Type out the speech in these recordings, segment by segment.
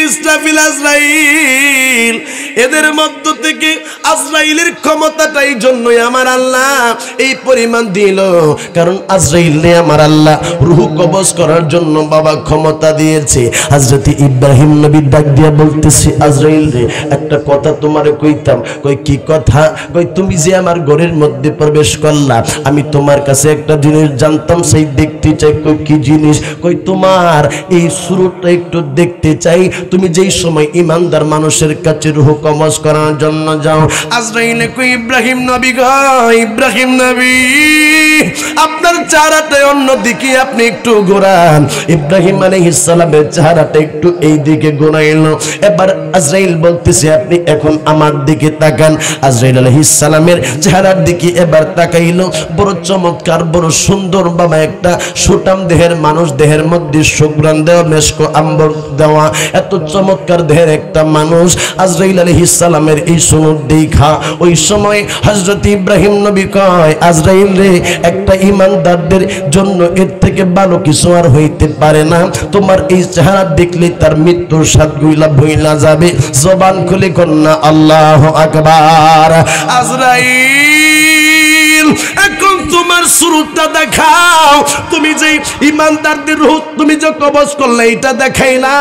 ইসরাফিল আজরাইল এদের মধ্য থেকে আজরাইলের ক্ষমতাটাই জন্যই আমার আল্লাহ এই পরিমাণ দিল, কারণ আজরাইলে আমার আল্লাহ রূহ কবজ করার জন্য বাবা ক্ষমতা দিয়েছে। হযরত ইব্রাহিম নবী ডাক দিয়া বলতেছে, আজরাইল রে একটা কথা তোমারে কইতাম। কই কি কথা? কই তুমি যে আমার ঘরের মধ্যে প্রবেশ করলা, আমি তোমার কাছে একটা জিনিস জানতাম, সেই দেখতে চাই। কই কি জিনিস? কই তোমার এই সুরতটা একটু দেখতে চাই। তুমি যেই সময় ইমানদার মানুষের কাছে রূহ কবজ করার জন্য যাও। আজরাইল কই ইব্রাহিম নবী গো, ইব্রাহিম নবী আপনার চেহারাটা অন্যদিকে আপনি একটু ঘোরান। ইব্রাহিম আলাইহিস সালামের চেহারাটা একটু এই দিকে ঘোরাইলো। এবার আজরাইল বলতেছে আপনি এখন আমার দিকে তাকান। আজরাইল আলাইহিস সালামের চেহারার দিকে এবার তাকাইলো। বড় চমৎকার, বড় সুন্দর বাবা একটা সুটাম দেহের মানুষ, দেহের মধ্যে সুগ্রাণ দেওয়া, মেশক আম্বর দেওয়া, এত চমৎকার দেহের একটা মানুষ। আজরাইল আলাইহিস সালামের এই সুরত দেখা ওই সময় হযরত ইব্রাহিম নবী কয়, আজরাইল রে একটা ঈমানদারদের জন্য এর থেকে ভালো কিছু আর হইতে পারে না। তোমার এই চেহারা দেখলে তার মৃত্যুর স্বাদ ভুইলা যাবে। জবান খুলে কন্যা আল্লাহু আকবার। আজরাইল এখন তোমার সুরতটা দেখাও। তুমি যে ঈমানদারদের রূহ তুমি যে কবজ করলে এটা দেখাইলা,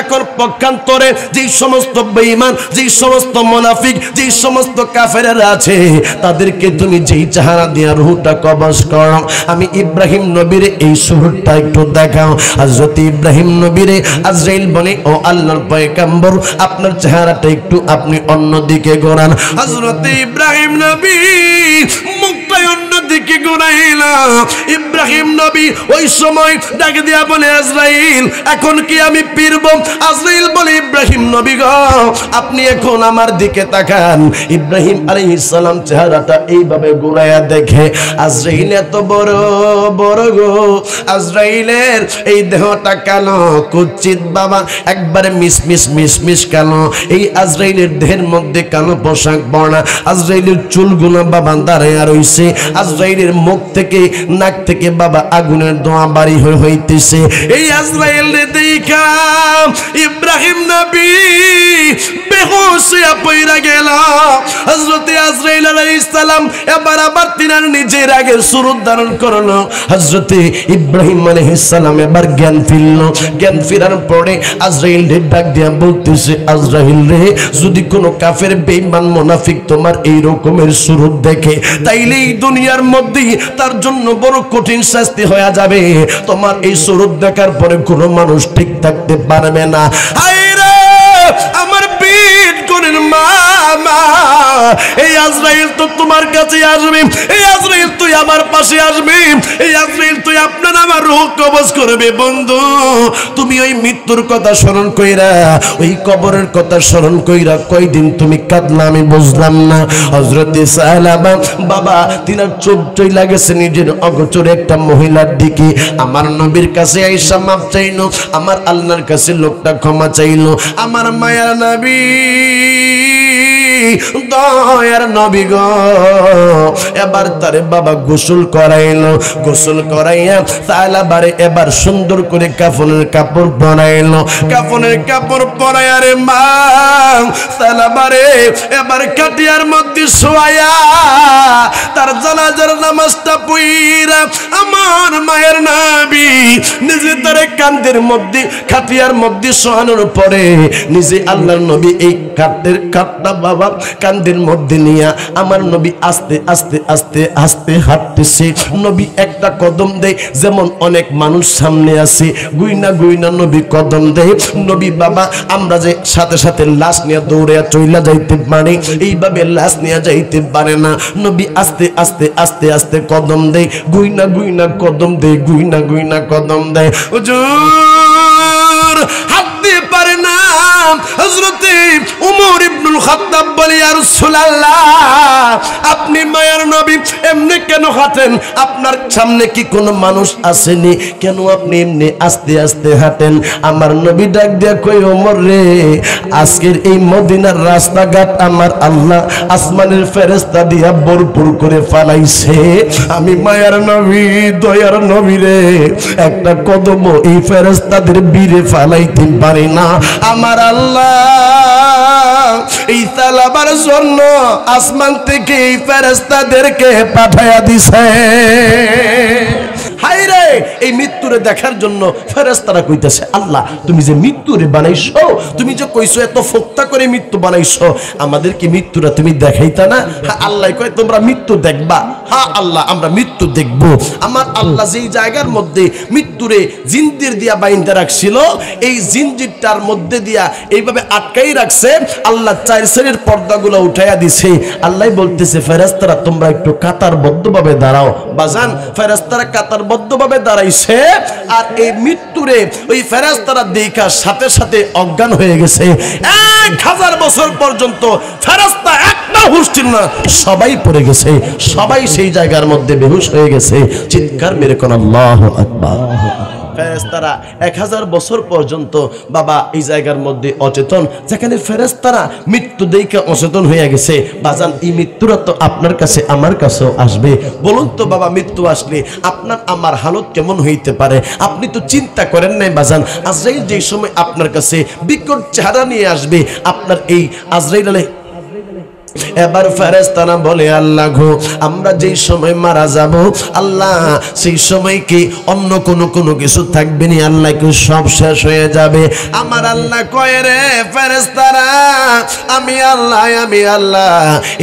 এখন পক্ষান্তরে যে সমস্ত বেঈমান, যে সমস্ত মুনাফিক, যে সমস্ত কাফেররা আছে তাদেরকে তুমি যেই চেহারা দিয়া রূহটা কবজ করো, আমি ইব্রাহিম নবীর এই সুরতটা একটু দেখাও। হযরত ইব্রাহিম নবীর আজরাইল বলে, ও আল্লাহর পয়গম্বর আপনার চেহারাটা একটু আপনি অন্যদিকে ঘোরান। হযরত ইব্রাহিম নবী মুখটা অন্যদিকে ঘোরাইলা। ইব্রাহিম নবী ওই সময় ডাকে দিয়া বলে, আজরাইল এখন কি আমি ফিরব? আজরাইল বলে, ইব্রাহিম নবী গো আপনি এখন আমার দিকে তাকান। ইব্রাহিম আলাইহিস সালাম চেহারাটা এইভাবে ঘুরাইয়া দেখে, আজরাইল এত বড় বড় গো, আজরাইলের এই দেহটা কালো কুচ্ছিত বাবা, একবারে মিসমিস মিসমিস কালো। এই আজরাইলের দেহের মধ্যে কালো পোশাক পরা, আজরাইলের চুলগুলো বাবা দাঁড়াইয়া রইছে, আজরাইলের মুখ থেকে নাক থেকে বাবা আগুনের ধোঁয়া বাড়ি হইতেছে। এই আজরাইল রে দেখা ইব্রাহিম নবী বেহুশ হইয়া পইরা গেল। হযরত আজরাইল আলাইহিস সালাম এবার আবার তিনার নিজের আগে সুরত ধারণ করলো। হযরত ইব্রাহিম আলাইহিস সালাম এবার জ্ঞান ফিরল। জ্ঞান ফিরার পরে আজরাইল রে ডাক দিয়া বলতেছে, আজরাইল রে যদি কোনো কাফের বেঈমান মুনাফিক তোমার এই রকমের সুরত দেখে, তাইলে এই দুনিয়ার মধ্যে তার জন্য বড় কঠিন শাস্তি হয়ে যাবে। তোমার এই সুরত দেখার পরে কোনো মানুষ ঠিক থাকতে পারবে না। হায়রে আমার পিঠ কোনের মামা, এই আজরাইল তো তোমার কাছে আসবে, এই আজরাইল তুই আমার পাশে আসবে, এই আজরাইল তুই আপনার আমার রূহ কবজ করবে। বন্ধু তুমি ওই মৃত্যুর কথা স্মরণ কইরা, ওই কবরের কথা স্মরণ কইরা কয়দিন তুমি কাঁদলা আমি বুঝলাম না। হযরত সালাবা বাবা তিনার চোখ চইলা গেছে নিজের অগোচর একটা মহিলার দিকে। আমার নবীর কাছে আইসা মাপ চাইলো, আমার আল্লাহর কাছে লোকটা ক্ষমা চাইলো। আমার মায়ার নবী, দয়ার নবী গো এবার তারে বাবা গোসল করাইলো। গোসল করাইয়া সালাবারে এবার সুন্দর করে কাফনের কাপড় পরাইলো। কাফনের কাপড় পরাইয়া রে মা সালাবারে এবার কাটিয়ার মধ্যে শোয়ায়া তার জানাজার নামাজটা পড়া আমার মায়ের নবী নিজে তার কাঁধের মধ্যে খাটিয়ার মধ্যে শোয়ানোর পরে নিজে আল্লাহর নবী এই কাঠটা বাবা কাঁধের মধ্যে নিয়ে আমার নবী আস্তে আস্তে আস্তে আস্তে হাঁটতেছে। নবী একটা কদম দেয়, যেমন অনেক মানুষ সামনে আছে গুইনা গুইনা নবী কদম দেয়। নবী বাবা আমরা যে সাথে সাথে লাশ নিয়ে দৌড়ে চইলা যাইতে পারে, এইভাবে লাশ নিয়ে যাইতে পারে না। নবী আস্তে আস্তে আস্তে আস্তে কদম দেয়, গুইনা গুইনা কদম দেয়, গুইনা গুইনা কদম দেয়। হুজুর হাত দিয়ে পারে না। হযরতে উমর ইবনুল খাত্তাব বলে, ইয়া রাসূলুল্লাহ আপনি মায়ার নবী এমনি কেন হাঁটেন? আপনার সামনে কি কোনো মানুষ আসেনি? কেন আপনি এমনি আস্তে আস্তে হাঁটেন? আমার নবী ডাক দিয়া কই, ওমর রে আজকের এই মদিনার রাস্তাঘাট আমার আল্লাহ আসমানের ফেরেশতা দিয়া ভরপুর করে ফালাইছে। আমি মায়ার নবী দয়ার নবী রে একটা কদম এই ফেরেশতাদের বীরে ফালাইতে পারি না। আমার আমার আল্লাহ এই তালাবার জন্য আসমান থেকে এই ফেরেশতাদেরকে পাঠায়া দিছে। হায় রে, এই মৃত্যুরে দেখার জন্য ফেরেশতারা কইতেছে, আল্লাহ তুমি যে মৃত্যুরে বানাইছো, তুমি যে কইছো এত ফোক্তা করে মৃত্যু বানাইছো, আমাদের কি মৃত্যুরা তুমি দেখাইতা না? হ্যাঁ, আল্লাহ কয় তোমরা মৃত্যু দেখবা। হ্যাঁ আল্লাহ, আমরা মৃত্যু দেখব। আমার আল্লাহ যেই জায়গার মধ্যে মৃত্যুরে জিনজির দিয়া বাইন্ধে রাখছিল, এই জিনজিরটার মধ্যে দিয়া এইভাবে আটকাই রাখছে, আল্লাহ চার শ্রেণীর পর্দাগুলো উঠাইয়া দিছে। আল্লাহ বলতেছে, ফেরেশতারা তোমরা একটু কাতারবদ্ধভাবে দাঁড়াও। বাজান, ফেরেশতারা কাতারবদ্ধভাবে দাঁড়াইছে, আর এই মৃত্যুরে ওই ফেরেশতারা দেখার সাথে সাথে অজ্ঞান হয়ে গেছে। 1000 বছর পর্যন্ত ফেরেশতা একটা হুঁশ ছিল না, সবাই পড়ে গেছে, সবাই সেই জায়গার মধ্যে বেহুশ হয়ে গেছে। চিৎকার মেরে কোন আল্লাহু আকবার। ফেরেশতারা 1000 বছর পর্যন্ত বাবা এই জায়গার মধ্যে অচেতন, যেখানে ফেরেশতারা মৃত্যু দেখে অচেতন হয়ে গেছে। বাজান, এই মৃত্যুরা তো আপনার কাছে আমার কাছেও আসবে। বলুন তো বাবা, মৃত্যু আসলে আপনার আমার হালত কেমন হইতে পারে? আপনি তো চিন্তা করেন নাই বাজান, আজরাইল যেই সময় আপনার কাছে বিকট চেহারা নিয়ে আসবে, আপনার এই আজরাইল আলাইহিস এবার ফেরেশতারা বলে, আল্লাহ গো, আমরা যেই সময় মারা যাব আল্লাহ, সেই সময় কি অন্য কোনো কিছু থাকবে না? আল্লাহ কি সব শেষ হয়ে যাবে? আমার আল্লাহ কয়, রে ফেরেশতারা, আমি আল্লাহ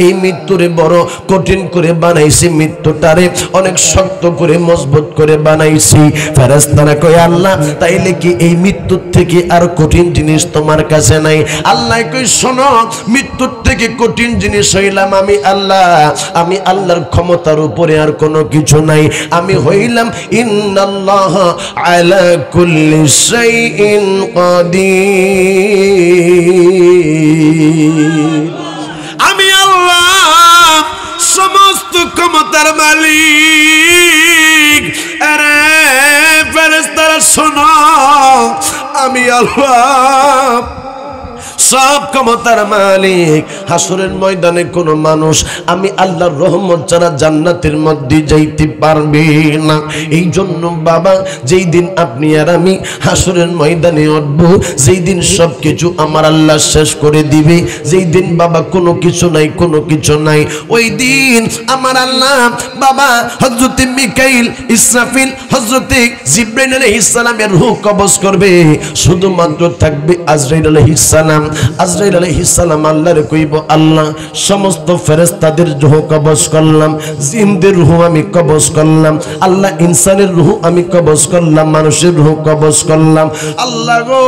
এই মৃত্যুরে বড় কঠিন করে বানাইছি, মৃত্যুটারে অনেক শক্ত করে মজবুত করে বানাইছি। ফেরেশতারা কয়, আল্লাহ তাইলে কি এই মৃত্যুর থেকে আর কঠিন জিনিস তোমার কাছে নাই? আল্লাহ কয়, শোনো, মৃত্যুর থেকে কঠিন জিনিস হইলাম আমি আল্লাহ। আমি আল্লাহর ক্ষমতার উপরে আর কোনো কিছু নাই। আমি হইলাম ইন্নাল্লাহা আলা কুল্লি শাইইন কাদির। আমি আল্লাহ সমস্ত ক্ষমতার মালিক। আরে ফেরেশতারা শোনো, আমি আল্লাহ সব ক্ষমতার মালিক। হাসরের ময়দানে কোন মানুষ আমি আল্লাহর রহমত ছাড়া জান্নাতের মধ্যে যাইতে পারবে না। এই জন্য বাবা, যেই দিন আপনি আর আমি হাসরের ময়দানে উঠব, যেই দিন সবকিছু আমার আল্লাহ শেষ করে দিবে, যেই দিন বাবা কোনো কিছু নাই, ওই দিন আমার আল্লাহ বাবা হযরতে মিকাইল, ইসরাফিল, হযরতে জিবরাইল আলাইহিস সালামের রূহ কবজ করবে। শুধুমাত্র থাকবে আজরাইল আলাইহিস সালাম। আজরাইল আলাইহিস সালাম আল্লাহরে কইব, আল্লাহ সমস্ত ফেরেশতাদের রূহ কবজ করলাম, জিনদের রূহ আমি কবজ করলাম, আল্লাহ ইনসানের রূহ আমি কবজ করলাম, মানুষের রূহ কবজ করলাম। আল্লাহ গো,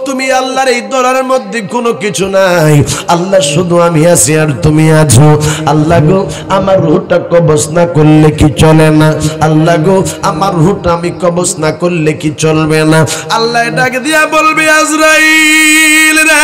তুমি আল্লাহর এই দরার মধ্যে কোনো কিছু নাই, আল্লাহ শুধু আমি আছি আর তুমি আছো। আল্লাহ গো, আমার রূহটা কবজ না করলে কি চলে না? আল্লাহ গো, আমার রূহটা আমি কবজ না করলে কি চলবে না? আল্লাহ ডাক দিয়া বলবে, আজরাইল রে,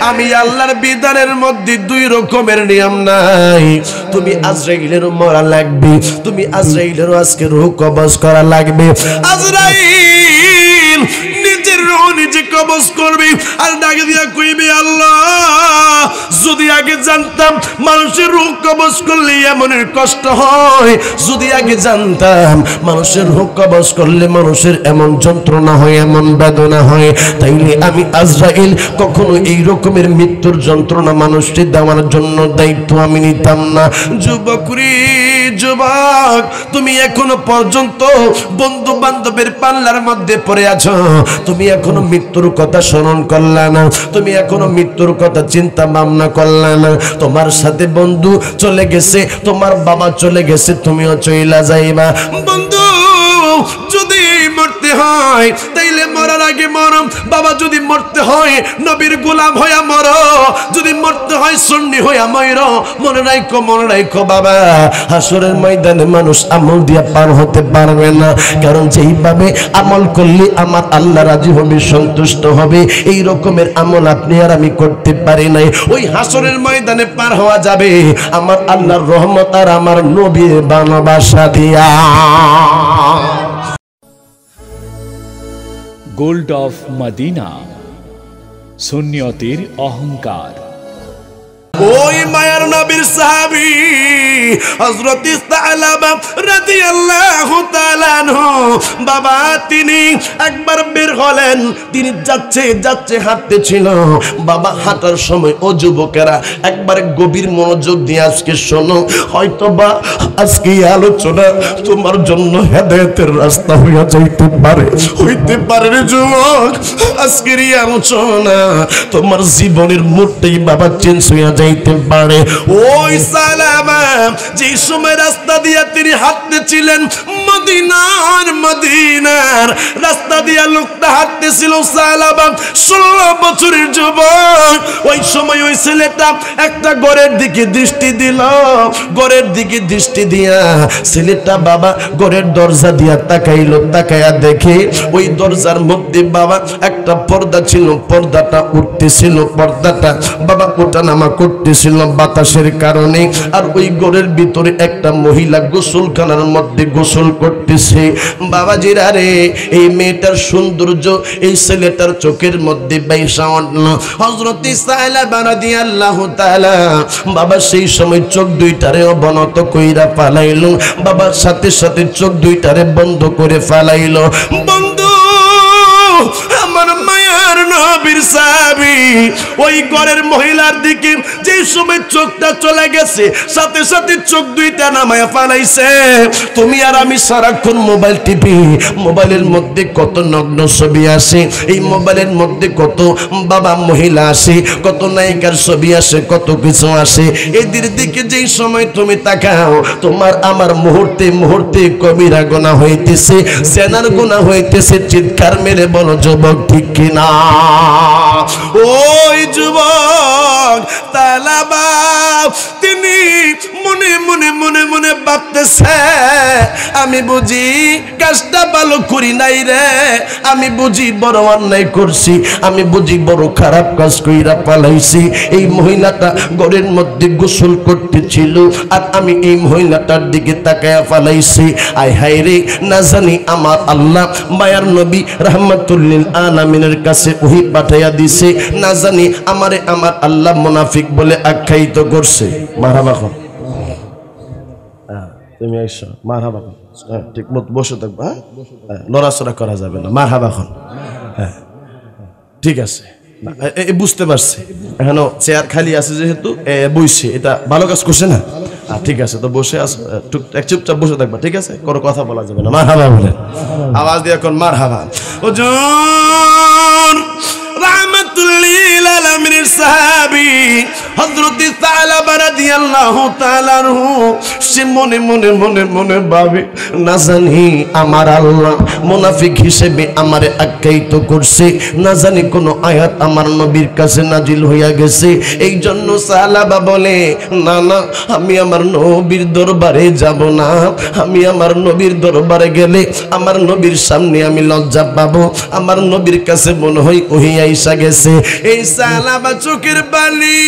আমি আল্লাহর বিধানের মধ্যে 2 রকমের নিয়ম নাই। তুমি আজরাইলের মরা লাগবে, তুমি আজরাইলের আজকে রূহ কবজ করা লাগবে। আজরাইল নিজের রূহ নিজে কবজ করবে আর ডাক দিয়া কইবে, আল্লাহ যদি আগে জানতাম মানুষের রূহ কবজ করলে এমন কষ্ট হয়, যদি আগে জানতাম মানুষের রূহ কবজ করলে মানুষের এমন যন্ত্রণা হয়, এমন বেদনা হয়, তাইলে আমি আজরাইল কখনো এই রকমের মৃত্যুর যন্ত্রণা মানুষকে দেওয়ার জন্য দায়িত্ব আমি নিতাম না। যুবক রে যুবক, তুমি এখনো পর্যন্ত বন্ধু বান্ধবের পাল্লার মধ্যে পড়ে আছো, তুমি এখনো মৃত্যুর কথা স্মরণ করলা না, তুমি এখনো মৃত্যুর কথা চিন্তা ভাবনা করলা না। তোমার সাথে বন্ধু চলে গেছে, তোমার বাবা চলে গেছে, তুমিও চইলা যাইবা। বন্ধু যদি মরতে হয় তাইলে মরার আগে মরো, বাবা যদি মরতে হয় নবীর গোলাম হইয়া মরো, যদি মরতে হয় সুন্নি হইয়া মরো। মনে রাখো বাবা, হাসরের ময়দানে মানুষ আমল দিয়া পার হতে পারবে না, কারণ যেইভাবে আমল করলে আমার আল্লাহ রাজি হবে, সন্তুষ্ট হবে, এই রকমের আমল আপনি আর আমি করতে পারি নাই। ওই হাসরের ময়দানে পার হওয়া যাবে আমার আল্লাহর রহমত আর আমার নবীর ভালোবাসা দিয়া। গোল্ড অফ মদিনা, সুন্নিয়তের অহংকার। ওই মায়ার নবীর সাহাবী হযরত সালাবা রাদিয়াল্লাহু তাআলা আনহু বাবা তিনি একবার বের হলেন, তিনি যাচ্ছে হাঁটতে ছিল বাবা। হাঁটার সময় ও যুবকেরা একবার গভীর মনোযোগ দিয়ে আজকে শোনো, হয়তোবা আজকে আলোচনা তোমার জন্য হেদায়েতের রাস্তা হইয়া যাইতে পারে, হইতে পারে রে যুবক। আজকের এই আলোচনা তোমার জীবনের মুডটাই বাবা চেঞ্জ হইয়া যাইতে পারে। ওই সালামা যে সময় রাস্তা দিয়া তিনি হাঁটতেছিলেন, মদিনার রাস্তা দিয়া লোকটা হাঁটতেছিল সালামা 16 বছরের যুবক। ওই সময় ওই ছেলেটা একটা ঘরের দিকে দৃষ্টি দিল, ঘরের দিকে দৃষ্টি দিয়া ছেলেটা বাবা ঘরের দরজা দিয়া তাকাইলো, তাকায়া দেখে ওই দরজার মধ্যে বাবা একটা পর্দা ছিল, পর্দাটা উঠতেছিল, পর্দাটা বাবা ওঠানামা করতেছিল বাতাসের কারণে। আর ওই ঘরের ভিতরে একটা মহিলা গোসলখানার মধ্যে গোসল করতেছে। বাবাজিরা রে, এই মেয়েটার সৌন্দর্য এই ছেলেটার চোখের মধ্যে বাইসা উঠল। হযরত সালাবা রাদিয়াল্লাহু তাআলা বাবা সেই সময় চোখ দুইটারে অবনত কইরা ফালাইল, বাবার সাথে সাথে চোখ দুইটারে বন্ধ করে ফালাইল। বন্ধু আমার মায়ার নবীর সাহাবী ওই ঘরের মহিলার দিকে যে সময় চোখটা চলে গেছে, সাথে সাথে চোখ দুইটা নামায়া ফালাইছে। তুমি আর আমি সারাক্ষণ মোবাইল টিপি, মোবাইলের মধ্যে কত নগ্ন ছবি আসে, এই মোবাইলের মধ্যে কত বাবা মহিলা আসে, কত নায়িকার ছবি আসে, কত কিছু আসে। এদের দিকে যেই সময় তুমি তাকাও, তোমার আমার মুহূর্তে মুহূর্তে কবিরা গুনাহ হইতেছে, জেনার গুনাহ হইতেছে। চিৎকার মেরে বলো যুবক ঠিক কিনা? ওই যুবক সালাবা তিনি মনে মনে মনে মনে ভাবতেছে, আমি বুঝি কাজটা ভালো করি নাই রে, আমি বুঝি বড় অন্যায় করছি, আমি বুঝি বড় খারাপ কাজ কইরা পালাইছি। এই মহিলাটা ঘরের মধ্যে গোসল করতেছিল আর আমি এই মহিলাটার দিকে তাকায়া পালাইছি। আয় হায় রে, না জানি আমার আল্লাহ মায়ার নবী রাহমাতুল লিল আলামিনের কাছে ওহী পাঠাইয়া দিছে, না জানি আমারে আমার আল্লাহ মুনাফিক বলে আখ্যায়িত করছে। মারহাবা খান, তুমি আইসো, মারহাবা খান, ঠিক মতো বসে থাকবা, লড়াচড়া করা যাবে না। মারহাবা খান, হ্যাঁ ঠিক আছে, বুঝতে পারছি। এখনো চেয়ার খালি আছে যেহেতু বইছে, এটা ভালো কাজ করছে না। ঠিক আছে, তো বসে আস, চুপচাপ বসে থাকবা, ঠিক আছে, কোনো কথা বলা যাবে না। মারহাবা বলেন, আওয়াজ দিয়ে এখন মারহাবা। হুজুর রাহমাতুল লিল আলামিনের সাহাবী হযরত সালাবা রাদিয়াল্লাহু তাআলা আনহু সে মনে মনে মনে মনে ভাবে, না জানি আমার আল্লাহ মুনাফিক হিসেবে আমারে আখ্যায়িত করছে, না জানি কোন আয়াত আমার নবীর কাছে নাজিল হইয়া গেছে। এই জন্য সালাবা বলে, না না, আমি আমার নবীর দরবারে যাব না, আমি আমার নবীর দরবারে গেলে আমার নবীর সামনে আমি লজ্জা পাবো, আমার নবীর কাছে মনে হয় ওহী আইসা গেছে। এই সালাবা চোখের বালি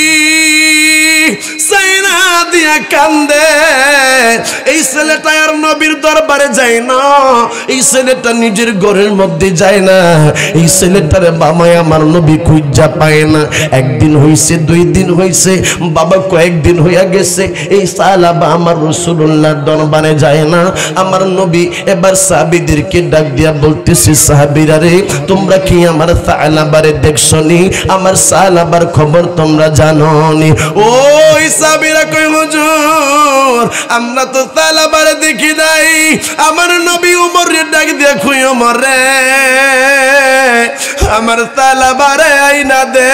সাইনা দিয়া কান্দে। এই ছেলেটা আর নবীর দরবারে যায় না, এই ছেলেটা নিজের ঘরের মধ্যে যায় না, এই ছেলেটারে বাবাই আমার নবী খুঁজা পায় না। একদিন হইছে, 2 দিন হইছে, বাবা কয়েকদিন হইয়া গেছে, এই সালাবা আমার রাসূলুল্লাহর দরবারে যায় না। আমার নবী এবার সাহাবীদেরকে ডাক দিয়া বলতেছে, সাহাবীরা রে, তোমরা কি আমার সালাবারে দেখছনি? আমার সালাবার খবর তোমরা জানোনি? ওই সাহাবীরা কই, হুজুর আমরা তো সালাবারে দেখি নাই। আমার নবী উমরে ডাক দিয়া কই, ওমর রে, আমার সালাবারে আইনা দে,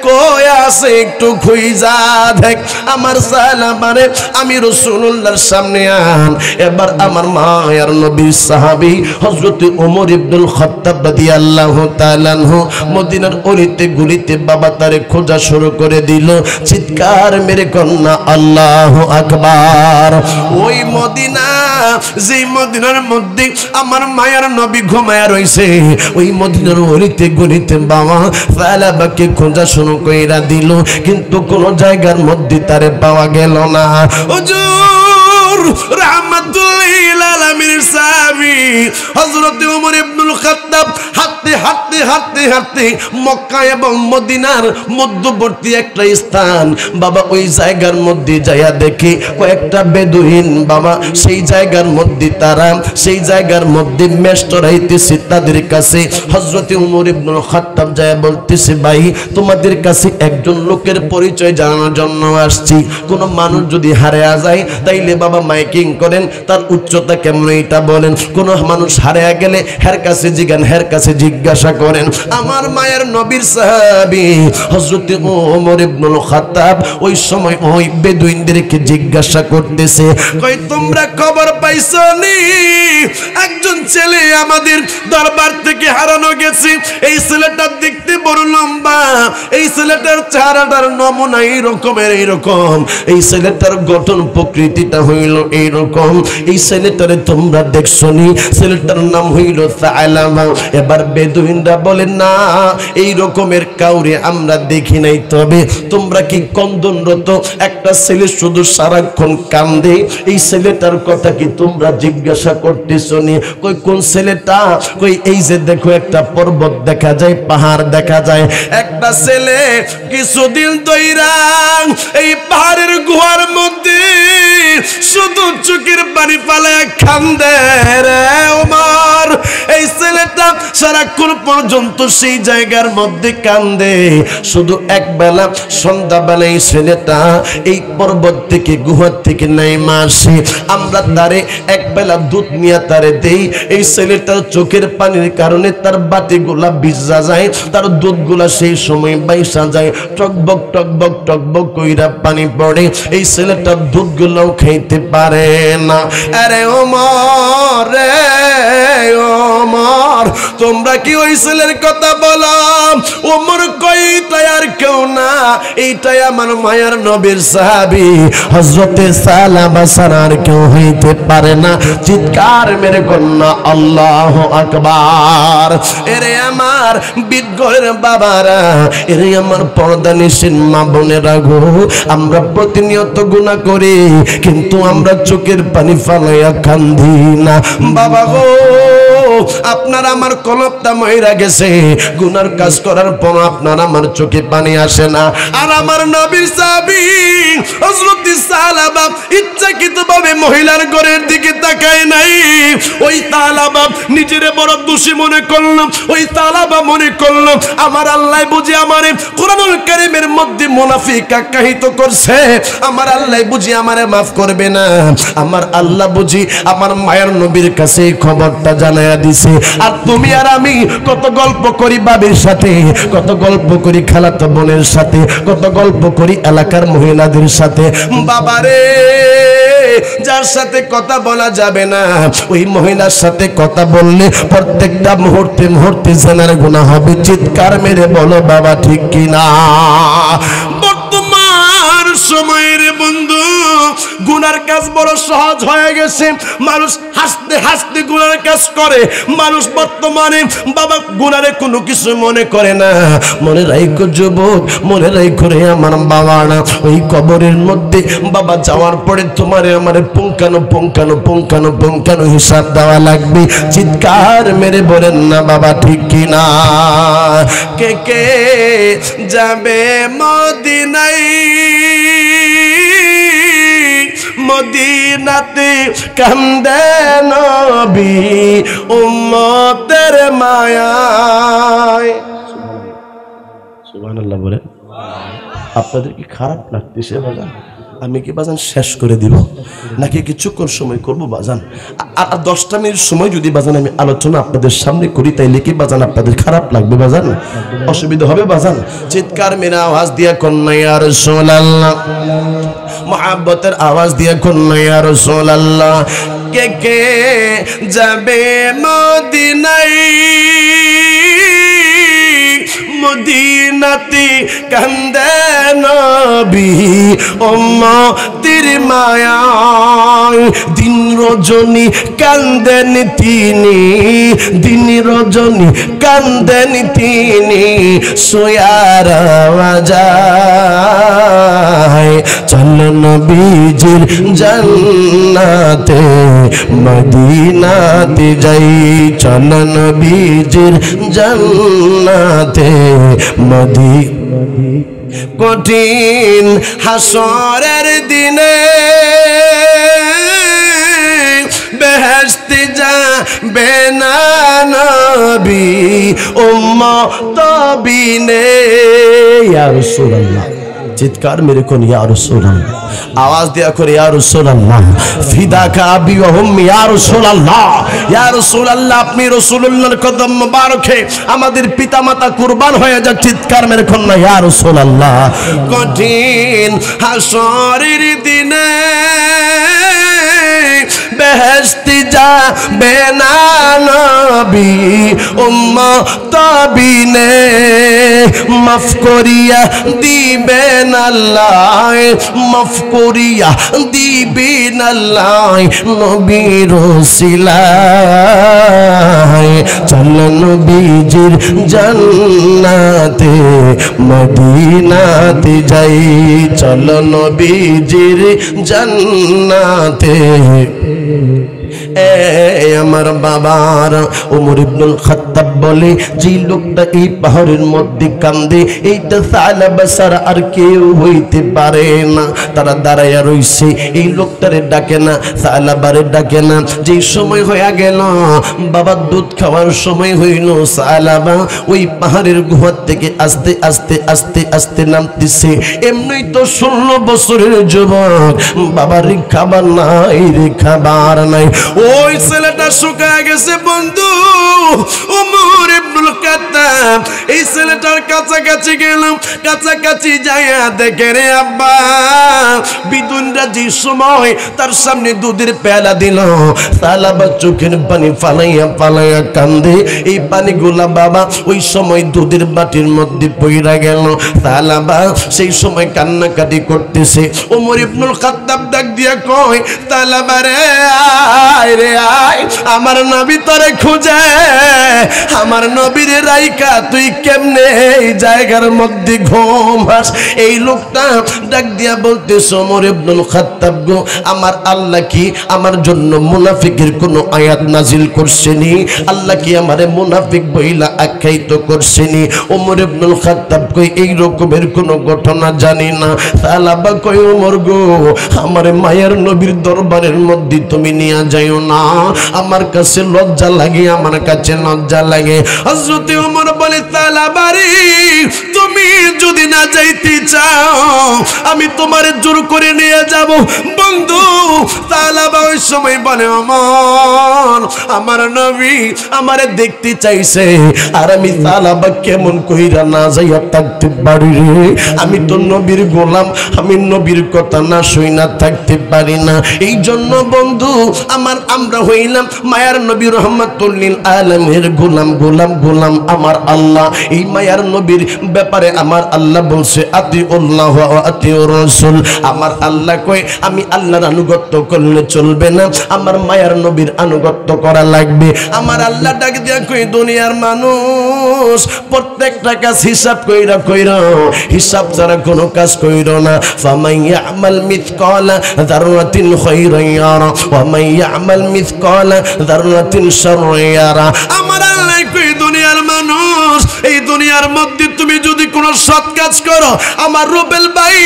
কই আছে একটু খুঁজা দেখ। আমার সালাবারে আমি রাসূলুল্লাহর সামনে আন। এবার আমার মায়ার নবীর সাহাবী হযরত ওমর ইবনুল খাত্তাব রাদিয়াল্লাহু তাআলা আনহু মদিনার অলিতে গলিতে বাবা তারে খোঁজা শুরু করে দিল। চিৎকার মেরে কন্যা আল্লাহু আকবার। ওই মদিনা, যেই মদিনার মধ্যে আমার মায়ার নবী ঘুমায়া রইছে, ওই মদিনার অলিতে গলিতে বাবা সালাবাকে খোঁজা শুরু কইরা দিল, কিন্তু কোন জায়গার মধ্যে তারে পাওয়া গেল না। হুজুর রাহমাতুল লিল আলামিনের সাহাবী হযরত ওমর ইবনুল খাত্তাব হাত হাঁটতে হাঁটতে হাঁটতে হাঁটতে মক্কা এবং মদিনার মধ্যবর্তী একটা স্থান বাবা, ওই জায়গার মধ্যে যাইয়া দেখি কয়েকটা বেদুইন বাবা, সেই জায়গার মধ্যে তারা সেই জায়গার মধ্যে মেষ্টরাইতেছে। তাদের কাছে হযরত উমর ইবনুল খাত্তাব যায় বলতেছে, ভাই তোমাদের কাছে একজন লোকের পরিচয় জানানোর জন্য আসছি। কোন মানুষ যদি হারিয়ে যায় তাইলে বাবা মাইকিং করেন, তার উচ্চতা কেমন এটা বলেন। কোন মানুষ হারিয়ে গেলে হের কাছে জিজ্ঞান, হের কাছে জিজ্ঞাসা করেন। আমার মায়ের নবীর সাহাবী হযরত ওমর ইবনুল খাত্তাব ওই সময় ওই বেদুইনদেরকে জিজ্ঞাসা করতেছে, কই তোমরা খবর পাইছো নি একজন ছেলে আমাদের দরবার থেকে হারানো গেছে? এই ছেলেটা দেখতে বড় লম্বা, এই ছেলেটার চেহারাটার নমুনা এইরকম, এই ছেলেটার গঠন প্রকৃতিটা হইল এইরকম, এই ছেলেটারে তোমরা দেখছো নি? ছেলেটার নাম হইল সালামা। এবার বেদুইনরা বলে, না এই রকমের কাউরে আমরা দেখি নাই। তবে তোমরা কি কন্দনরত একটা ছেলে শুধু সারাক্ষণ কান্দে, এই ছেলেটার কথা কি তোমরা জিজ্ঞাসা করতেছো নি? কই কোন ছেলেটা? কই এই যে দেখো একটা পর্বত দেখা যায়, পাহাড় দেখা যায়, একটা ছেলে কিছুদিন ধইরা এই পাহাড়ের গুহার মধ্যে শুধু চোখের পানি ফালায় কান্দে রে ওমর। এই ছেলেটা সারাক্ষণ পর্যন্ত সেই জায়গার মধ্যে কান্দে, শুধু একবেলা সন্ধ্যাবেলা এই ছেলেটা এই পর্বত থেকে গুহার থেকে নাইমা আসে, আমরা তারে একবেলা দুধ নিয়ে তারে দেই। এই ছেলেটার চোখের পানির কারণে তার বাটিগুলা ভিজা যায়, তার দুধগুলা সেই সময় বাইসা যায়, টকবক টকবক টকবক কইরা পানি পড়ে, এই ছেলেটার দুধগুলাও খাইতে পারে না। আরে ওমর রে ওমর, তোমরা কি ওই ছেলের কথা বলো? ওমর কই তাই আর কেউ না, এইটাই আমার মায়ার নবীর সাহাবী হযরতে সালামা ছাড়া আর কেউ হইতে পারে না। চিৎকার মেরে কন্যা আল্লাহু আকবার। এরে আমার বিদ্গরের বাবারা, এরে আমার পর্দানিশীন মা বোনেরা গো, আমরা প্রতিনিয়ত গুনাহ করি কিন্তু আমরা চোখের পানি ফালাইয়া কান্দি না। বাবা গো, আপনার আমার কলবটা মইরা গেছে, গুনার কাজ করার পর আপনার আমার চোখে পানি আসে না। আর আমার নবীর সাহাবী হযরত সালামা ইচ্ছাকৃতভাবে মহিলার ঘরের দিকে তাকায় নাই। ওই সালামা নিজেরে বড় দোষী মনে করল, ওই সালামা মনে করল আমার আল্লাহ বুঝি আমারে কোরআনুল কারীমের মধ্যে মুনাফিক আখ্যায়িত করছে, আমার আল্লাহ বুঝি আমারে মাফ করবে না, আমার আল্লাহ বুঝি আমার মায়ের নবীর কাছে এই খবরটা জানায়া দিছে। আর তুমি আর আমি কত গল্প করি বাবির সাথে, কত গল্প করি খালাতো বোনের সাথে, কত গল্প করি এলাকার মহিলাদের সাথে। বাবারে, যার সাথে কথা বলা যাবে না ওই মহিলার সাথে কথা বললে প্রত্যেকটা মুহূর্তে মুহূর্তে জানার গুনাহ হবে। চিৎকার মেরে বলো বাবা ঠিক কিনা? বর্তমান সময়ের বন্ধু গুনার কাজ বড় সহজ হয়ে গেছে, মানুষ হাসতে হাসতে গুনার কাজ করে। মানুষ বর্তমানে বাবা গুনারে কোনো কিছু মনে করে না। মনে রাখো যুবক, মনে রাখো রে আমার বাবা, না ওই কবরের মধ্যে বাবা যাওয়ার পরে তোমারে আমারে পুঙ্খানো পুঙ্খানো পুঙ্খানো পুঙ্খানো হিসাব দেওয়া লাগবে। চিৎকার মেরে বলেন না বাবা ঠিক কিনা? কে কে যাবে মদিনায়, মদিনাতে কান্দে নবী উম্মতের মায়ায়। সুবহানাল্লাহ বলে। আপনাদের কি খারাপ লাগতেছে বাজান? আমি কি বাজান শেষ করে দিব নাকি কিছুক্ষণ সময় করবো বাজান? আর 10টা মিনিট সময় যদি বাজান আমি আলোচনা আপনাদের সামনে করি তাইলে কি বাজান আপনাদের খারাপ লাগবে বাজান? অসুবিধা হবে বাজান? চিৎকার মেরে আওয়াজ দিয়া কন্যা ইয়া রাসূলুল্লাহ, মুহাব্বতের আওয়াজ দিয়া কন্যা ইয়া রাসূলুল্লাহ। কে কে যাবে মদিনায়, মদিনাতে কান্দে নবী উম্মতের মায়ায় দিন রজনী কান্দেন তিনি দিন রজনী কান্দেন তিনি সোয়ার যায় চল নবীজির জান্নাতে মদিনাতে যাই চল নবীজির জান্নাতে কঠিন হাসরের দিনে বেহেশতে যাবে না নবী উম্মত বিনে ইয়া রাসূলুল্লাহ চিৎকার মেরে কোন ইয়া রাসূলুল্লাহ आवाज दिया कर या रसूल अल्लाह फिदा का अबी व उम्मी या रसूल अल्लाह या रसूल अल्लाह अपनी रसूलुल्लाहर कदम मुबारके আমাদের পিতামাতা কুরবান হয়ে যাক চিৎকার মেরে কোন না ইয়া রसूल अल्लाह কঠিন হাসরের দিনে বেহেশতে যাবে না নবী উম্মত বিনে মাফ করিয়া দিবেন আল্লাহ মাফ করিয়া দিবেন আল্লাহ নবীর ওসিলায় চল নবীজির জান্নাতে মদিনাতে যাই চল নবীজির জান্নাতে আমার বাবার ওমর ইবনুল খাত্তাব বলে যে লোকটা এই পাহাড়ের মধ্যে কান্দে এইটা সালাবা ছাড়া আর কেউ হইতে পারে না তারা দাঁড়াইয়া রইছে এই লোকটারে ডাকে না সালাবারে ডাকে না যে সময় হয়ে গেল বাবার দুধ খাওয়ার সময় হইল সালাবা ওই পাহাড়ের গুহা থেকে আস্তে আস্তে আস্তে আস্তে নামতেছে এমনি তো 16 বছরের যুবক বাবার খাবার নাই রে খাবার নাই ওই ছেলেটা শুকায় গেছে বন্ধু ওমর ইবনুল খাত্তাব এই ছেলেটার কাছাকাছি গেলাম কাছাকাছি যাইয়া দেখে রে আব্বা বিদুনরা যে সময় তার সামনে দুধের পেয়ালা দিল সালাবা চোখের পানি ফালাইয়া ফালাইয়া কান্দে এই পানিগুলা বাবা ওই সময় দুধের বাটির মধ্যে পইরা গেল সালাবা সেই সময় কান্নাকাটি করতেছে ওমর ইবনুল খাত্তাব ডাক দিয়া কয় সালাবা রে আয় রে আয় আমার নবী তোরে খুঁজে আমার নবীর রাইকা তুই কেমনে এই জায়গার মধ্যে ঘুমাস এই লোকটা ডাক দিয়া বলতেছে ওমর ইবনুল খাত্তাব গো আমার আল্লাহ কি আমার জন্য মুনাফিকের কোন আয়াত নাজিল করছেনি আল্লাহ কি আমারে মুনাফিক বইলা আখ্যায়িত করছেনি ওমর ইবনুল খাত্তাব কই এই রকমের কোন ঘটনা জানি না সালাবা কই ওমর গো আমারে মায়ের নবীর দরবারের মধ্যে তুমি নিয়ে যাইও না আমার কাছে লজ্জা লাগে আমার কাছে লজ্জা লাগে হযরত ওমর বলে সালাবারে তুমি যদি না যাইতে চাও আমি তোমারে জোর করে নিয়ে যাব বন্ধু সালাবা ওই সময় বলে ওমর আমার নবী আমারে দেখতে চাইছে আর আমি সালাবা কেমন কইরা না যাইয়া থাকতে পারি রে আমি তো নবীর গোলাম আমি নবীর কথা না শুইনা থাকতে পারি না এই জন্য বন্ধু আমার আমরা হইলাম মায়ার নবী রহমাতুল লিল আলামিনের গোলাম গোলাম গোলাম আমার আল্লাহ এই মায়ার নবীর ব্যাপারে আমার আল্লাহ বলছে আতিউল্লাহ ওয়া আতিউর রাসূল আমার আল্লাহ কই আমি আল্লাহর আনুগত্য করলে চলবে না আমার মায়ার নবীর আনুগত্য করা লাগবে আমার আল্লাহ ডাক দিয়া কই দুনিয়ার মানুষ প্রত্যেকটা কাজ হিসাব কইরা কইরা হিসাব ছাড়া কোনো কাজ কইরো না ফামান ইয়ামাল মিথকালা যাররাতিন খায়রান ইয়ারা ওয়া মান ইয়ামাল মিথকালা যাররাতিন শাররান ইয়ারা আমার আল্লাহ কই দুনিয়ার মানুষ এই দুনিয়ার মধ্যে তুমি যদি কোনো সৎ কাজ করো আমার রুবেল ভাই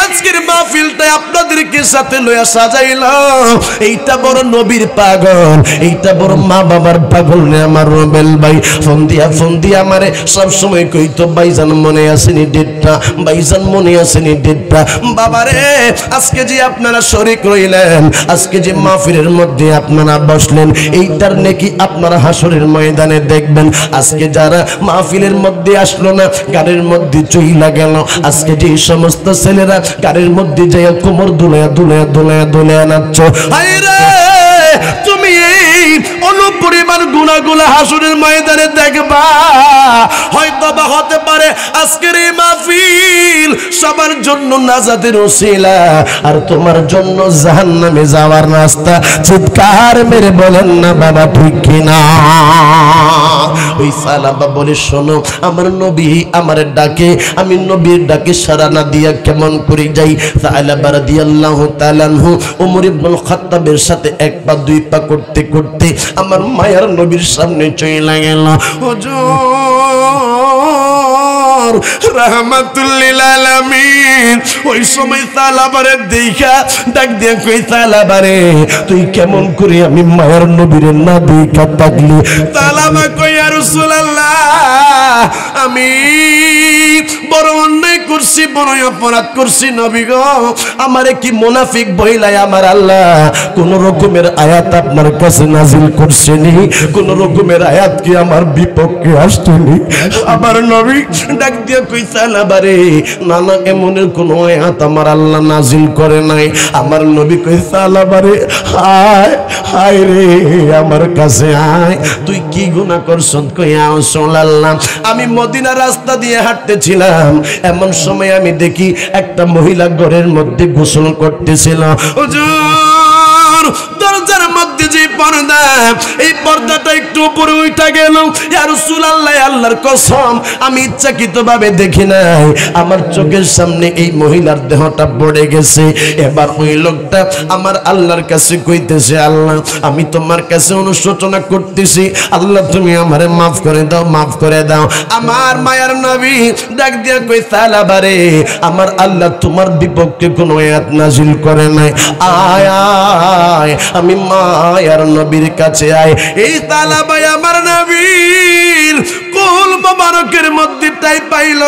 আজকের মাহফিলটা আপনাদেরকে সাথে লইয়া সাজাইলাম এইটা বড় নবীর পাগল এইটা বড় মা বাবার পাগল নে আমার রুবেল ভাই ফোন দিয়া আমারে সব সময় কইতো ভাইজান মনে আসেনি ডেটটা ভাইজান মনে আসেনি ডেটটা বাবারে আজকে যে আপনারা শরীক রইলেন আজকে যে মাহফিলের মধ্যে আপনারা বসলেন এইটার নেকি আপনারা হাসরের ময়দানে দেখবেন আজকে যারা মাহফিলের মধ্যে আসলো না গাড়ির মধ্যে চইলা গেল আজকে যে সমস্ত ছেলেরা গাড়ির মধ্যে যায় কোমর দুলায়া দুলায়া দুলায়া দুলায়া নাচছো হায়রে তুমি এই অনুপরিমাণ গুনাহগুলো হাসরের ময়দানে দেখবা। হয়তো বা হতে পারে আজকের এই মাহফিল সবার জন্য নাজাতের ওসিলা, আর তোমার জন্য জাহান্নামে যাওয়ার রাস্তা। চিৎকার মেরে বলেন না বাবা ঠিক কিনা? ওই সালাবা বলে, শোনো আমার নবী আমার ডাকে, আমি নবীর ডাকে সাড়া না দিয়া কেমন করে যাই? সালাবা রাদিয়াল্লাহু তাআলা আনহু ওমর ইবনুল খাত্তাবের সাথে এক পা দুই পা করতে করতে আমার মায়ার নবীর সামনে চলে গেল। হুজুর রাহমাতুল লিল আলামিন ওই সময় সালাবারে দেখা ডাক দিয়া কই, সালাবারে তুই কেমন করে আমি মায়ার নবীর না দেখা থাকলি? সালাবা কই, ইয়া রাসূলুল্লাহ আমি বড় অন্যায় করছি, বড় অপরাধ করছি নবী গো। আমারে কি মুনাফিক বইলাই আমার আল্লাহ কোন রকমের আয়াত আপনার কাছে নাজিল করছেনি? কোন রকমের আয়াত কি আমার বিপক্ষে আসছেনি? আমার নবী ডাক দিয়ে কই, সালাবারে না না এমনের কোন আয়াত আমার আল্লাহ নাজিল করে নাই। আমার নবী কই, সালাবারে হায় হায় রে আমার কাছে আয়, তুই কি গুনাহ করছস? কই, ইয়া রাসূলুল্লাহ আমি মদিনা রাস্তা দিয়ে হাঁটতেছিলাম, এমন সময় আমি দেখি একটা মহিলা ঘরের মধ্যে গোসল করতেছিল। হুজুর দরজার মধ্যে যে পর্দা, এই পর্দাটা একটু উপরে উঠে গেল। ইয়া রাসূলুল্লাহ আল্লাহর কসম আমি ইচ্ছাকৃতভাবে দেখি নাই, আমার চোখের সামনে এই মহিলার দেহটা পড়ে গেছে। এবার ওই লোকটা আমার আল্লাহর কাছে কইতেছে, আল্লাহ আমি তোমার কাছে অনুশোচনা করতেছি, আল্লাহ তুমি আমারে মাফ করে দাও, মাফ করে দাও। আমার মায়ার নবী ডাক দিয়া কই, সালাবারে আমার আল্লাহ তোমার বিপক্ষে কোনো আয়াত নাজিল করে নাই, আয় আয় আমি মায়ার নবীর কাছে আয়। এই সালাবাই আমার নবীর কোল মোবারকের মধ্যে টাই পাইল।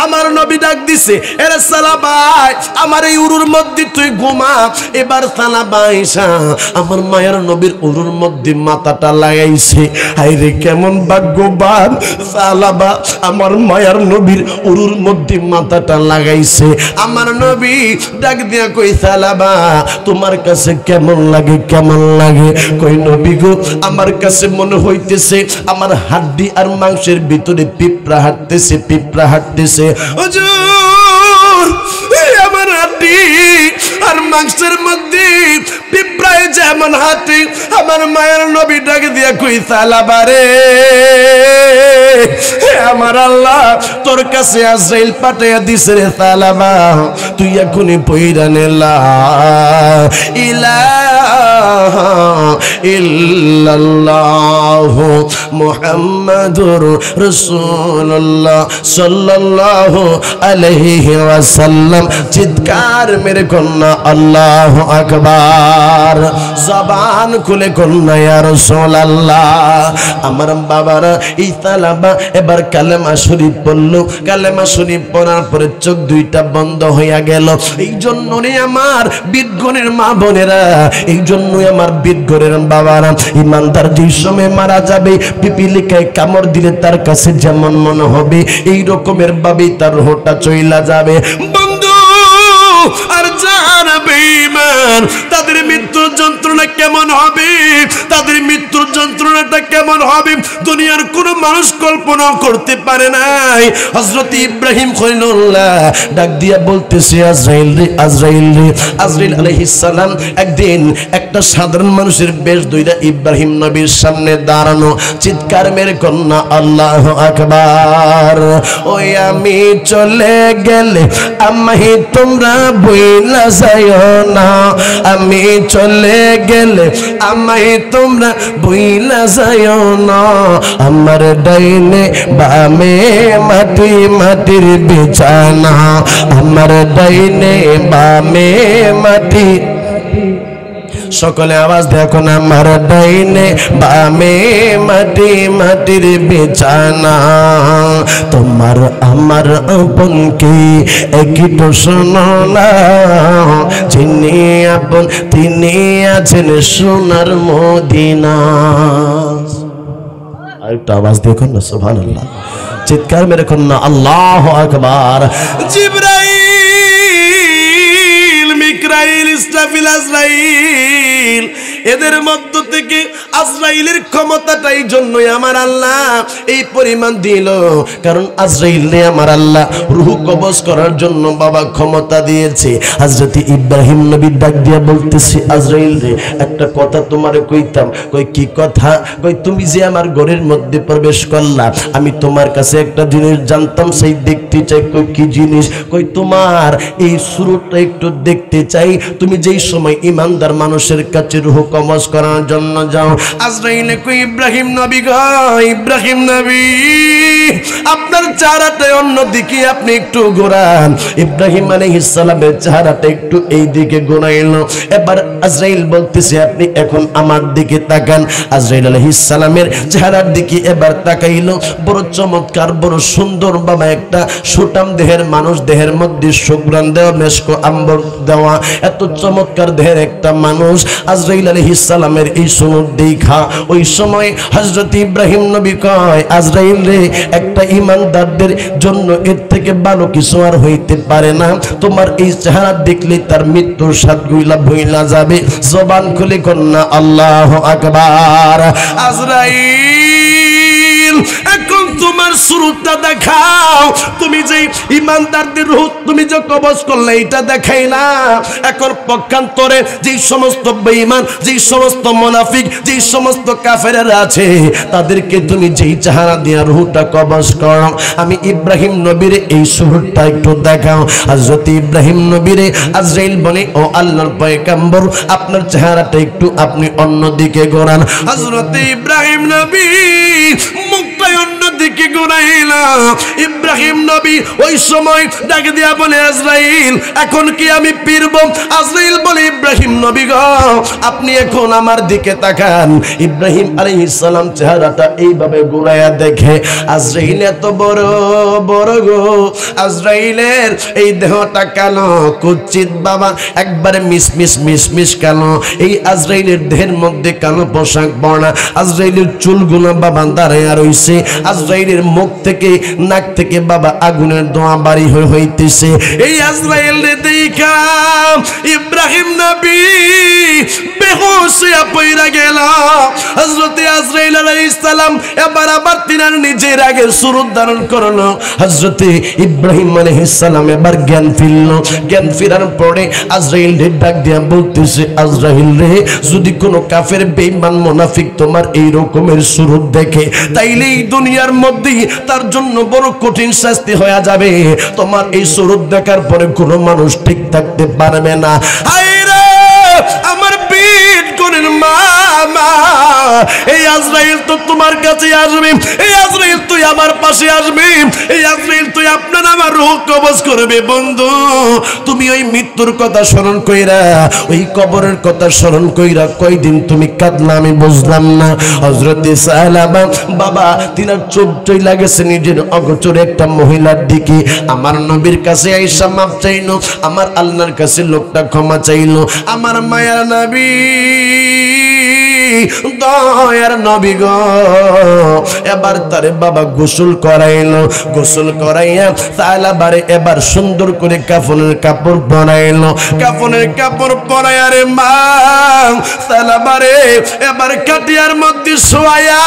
আমার নবী ডাক দিছে, এরে সালাবাই আমার এই উরুর মধ্যে তুই ঘুমা। এবার সালাবাই আমার মায়ের নবীর উরুর মধ্যে মাথাটা লাগাইছে। হায়রে কেমন ভাগ্যবান সালাবা, আমার মায়ের নবীর উরুর মধ্যে মাথাটা লাগাইছে। আমার নবী ডাক দিয়া কই, সালাবা তোমার কাছে কেমন লাগে, কেমন লাগে? কই, নবী গো আমার কাছে মনে হইতেছে আমার হাড্ডি আর মাংসের ভিতরে পিঁপড়া হাঁটতেছে, পিঁপড়া হাঁটতেছে। হুজুর আমার হাড্ডি আর মাংসের মধ্যে পিঁপড়ায় যেমন হাঁটে। আমার মায়ের নবী ডাক দিয়া কই, সালাবারে আমার আল্লাহ তোর কাছে আজরাইল পাঠাইয়া দিছে রে সালাবা, তুই এখনই পইরা নে লা ইলাহা ইল্লাল্লাহু মুহাম্মাদুর রাসূলুল্লাহ সাল্লাল্লাহু আলাইহি ওয়াসাল্লাম। চিৎকার মেরে কন্যা আল্লাহু আকবার, জবান খুলে কন্যা ইয়া রাসূলুল্লাহ। আমার বাবারা এই সালাবা এবার কালেমা শরীফ পড়লো। কালেমা শরীফ পড়ার পরে চোখ দুইটা বন্ধ হইয়া গেল। এই জন্যই আমার বীরগণের মা বোনেরা, এই জন্যই আমার বীরগণের বাবারা, ইমানদার যে সময় মারা যাবে পিপিলিকায় কামড় দিলে তার কাছে যেমন মনে হবে এই রকমের ভাবেই তার রূহটা চইলা যাবে। বন্ধু আর যারা বেঈমান তাদের মৃত্যুর যন্ত্রণা কেমন হবে, তাদের মৃত্যুর যন্ত্রণাটা কেমন হবে দুনিয়ার কোন মানুষ কল্পনা করতে পারে নাই। হযরত ইব্রাহিম খলিলুল্লাহ ডাক দিয়া বলতেছে, আজরাইল রে, আজরাইল রে। আজরাইল আলাইহিস সালাম একদিন একটা সাধারণ মানুষের বেশ ধইরা ইব্রাহিম নবীর সামনে দাঁড়ানো। চিৎকার মেরে কন্যা আল্লাহু আকবার। ওই আমি চলে গেলে আমি তোমরা বইলা যাইও না, আমি চলে গেলে আমায় তোমরা বইলা যাইও না। আমার ডাইনে বামে মাটি মাটির বিছানা, আমার ডাইনে বামে মাটি। সকলে আওয়াজ দেখো না, আমার ডাইনে বামে মাটি মাটির বিছানা। তোমার আমার আপন কি একই তো শোনো না, যিনি আপন তিনি আছেন সোনার মদিনা। আরেকটা আওয়াজ দেখো না, সুবহানাল্লাহ। চিৎকার মেরে কন্যা আল্লাহু আকবার। জিবরাইল, মিকরাইল, ইসরাফিল, আজরাইল এদের মধ্য থেকে আজরাইলের ক্ষমতাটা এই জন্যই আমার আল্লাহ এই পরিমাণ দিল, কারণ আজরাইলে আমার আল্লাহ রূহ কবজ করার জন্য বাবা ক্ষমতা দিয়েছে। হযরত ইব্রাহিম নবী ডাক দিয়া বলতেছে, আজরাইল রে একটা কথা তোমারে কইতাম। কই কি কথা? কই তুমি যে আমার ঘরের মধ্যে প্রবেশ করলা, আমি তোমার কাছে একটা জিনিস জানতাম, সেই দেখতে চাই। কই কি জিনিস? কই তোমার এই সুরতটা একটু দেখতে চাই। তুমি যেই সময় ইমানদার মানুষের কাছে রূহ কবজ করার জন্য যাও, আজরাইল কই ইব্রাহিম নবী গো, ইব্রাহিম নবী আপনার চেহারাটা অন্যদিকে আপনি একটু ঘোরান। ইব্রাহিম আলাইহিস সালামের চেহারাটা একটু এই দিকে ঘোরাইলো। এবার আজরাইল বলতেছে আপনি এখন আমার দিকে তাকান। আজরাইল আলাইহিস সালামের চেহারার দিকে এবার তাকাইলো। বড় চমৎকার, বড় সুন্দর বাবা একটা সুটাম দেহের মানুষ, দেহের মধ্যে সুগ্রাণ দেওয়া, মেশকো আম্বর দেওয়া, এত চমৎকার দেহের একটা মানুষ। আজরাইল আলাইহিস সালামের এই সুনত দেখা ওই সময় হযরত ইব্রাহিম নবী কয়, আজরাইল রে একটা ইমানদারদের জন্য এর থেকে ভালো কিছু আর হইতে পারে না। তোমার এই চেহারা দেখলে তার মৃত্যুর স্বাদ ভুইলা যাবে। জবান খুলে কন্যা আল্লাহু আকবার। আজরাইল এখন তোমার সুরতটা দেখাও। তুমি যে ইমানদারদের রূহ তুমি যে কবজ করলে এটা দেখাই না। এখন পক্ষান্তরে যে সমস্ত বেঈমান, যে সমস্ত মুনাফিক, যে সমস্ত কাফেররা আছে, তাদেরকে তুমি যেই চেহারা দিয়া রূহটা কবজ করো, আমি ইব্রাহিম নবীর এই সুরতটা একটু দেখাও। হযরত ইব্রাহিম নবীরে আজরাইল বলে, ও আল্লাহর পয়গম্বর আপনার চেহারাটা একটু আপনি অন্যদিকে ঘোরান। হযরত ইব্রাহিম নবী মুখটা অন্যদিকে ঘোরাইলা। ইব্রাহিম নবী ওই সময় ডাকে দিয়া বলে, আজরাইল এখন কি আমি ফিরব? আজরাইল বলে, ইব্রাহিম নবী গো আপনি এখন আমার দিকে তাকান। ইব্রাহিম আলাইহিস সালাম চেহারাটা এইভাবে ঘুরাইয়া দেখে, আজরাইল এত বড় বড় গো, আজরাইলের এই দেহটা কালো কুচ্ছিত বাবা, একবারে মিসমিস মিসমিস কালো। এই আজরাইলের দেহের মধ্যে কালো পোশাক পরা, আজরাইলের চুলগুলো বাবা দাঁড়াইয়া রইছে, আজরাইলের মুখ থেকে নাক থেকে বাবা আগুনের ধোঁয়া বাড়ি হইতেছে। এই আজরাইল রে দেখা ইব্রাহিম নবী বেহুশ হইয়া পইরা গেল। হযরত আজরাইল আলাইহিস সালাম এবার আবার তিনার নিজের আগে সুরত ধারণ করলো। হযরত ইব্রাহিম আলাইহিস সালাম এবার জ্ঞান ফিরল। জ্ঞান ফিরার পরে আজরাইল রে ডাক দিয়া বলতেছে, আজরাইল রে যদি কোনো কাফের বেঈমান মুনাফিক তোমার এই রকমের সুরত দেখে, তাইলে এই দুনিয়ার মধ্যে তার জন্য বড় কঠিন শাস্তি হয়ে যাবে। তোমার এই সুরত দেখার পরে কোনো মানুষ ঠিক থাকতে পারবে না। হায়রে আমার পেট কোনের মামা, এই আজরাইল তো তোমার কাছে আসবে, এই আজরাইল তুই আমার পাশে আসবে, এই আজরাইল তুই আপনার আমার রূহ কবজ করবে। বন্ধু তুমি ওই মৃত্যুর কথা স্মরণ কইরা, ওই কবরের কথা স্মরণ কইরা কয়দিন তুমি কাঁদলা আমি বুঝলাম না। হযরত সালাবা বাবা তিনার চোখ চইলা গেছে নিজের অগোচরে একটা মহিলার দিকে। আমার নবীর কাছে আইসা মাপ চাইলো, আমার আল্লাহর কাছে লোকটা ক্ষমা চাইলো। আমার মায়ার নবী, দয়ার নবী গো এবার তারে বাবা গোসল করাইলো। গোসল করাইয়া সালাবারে এবার সুন্দর করে কাফনের কাপড় পরাইলো। কাফনের কাপড় পরাইয়া রে মা সালাবারে এবার কাটিয়ার মধ্যে শোয়ায়া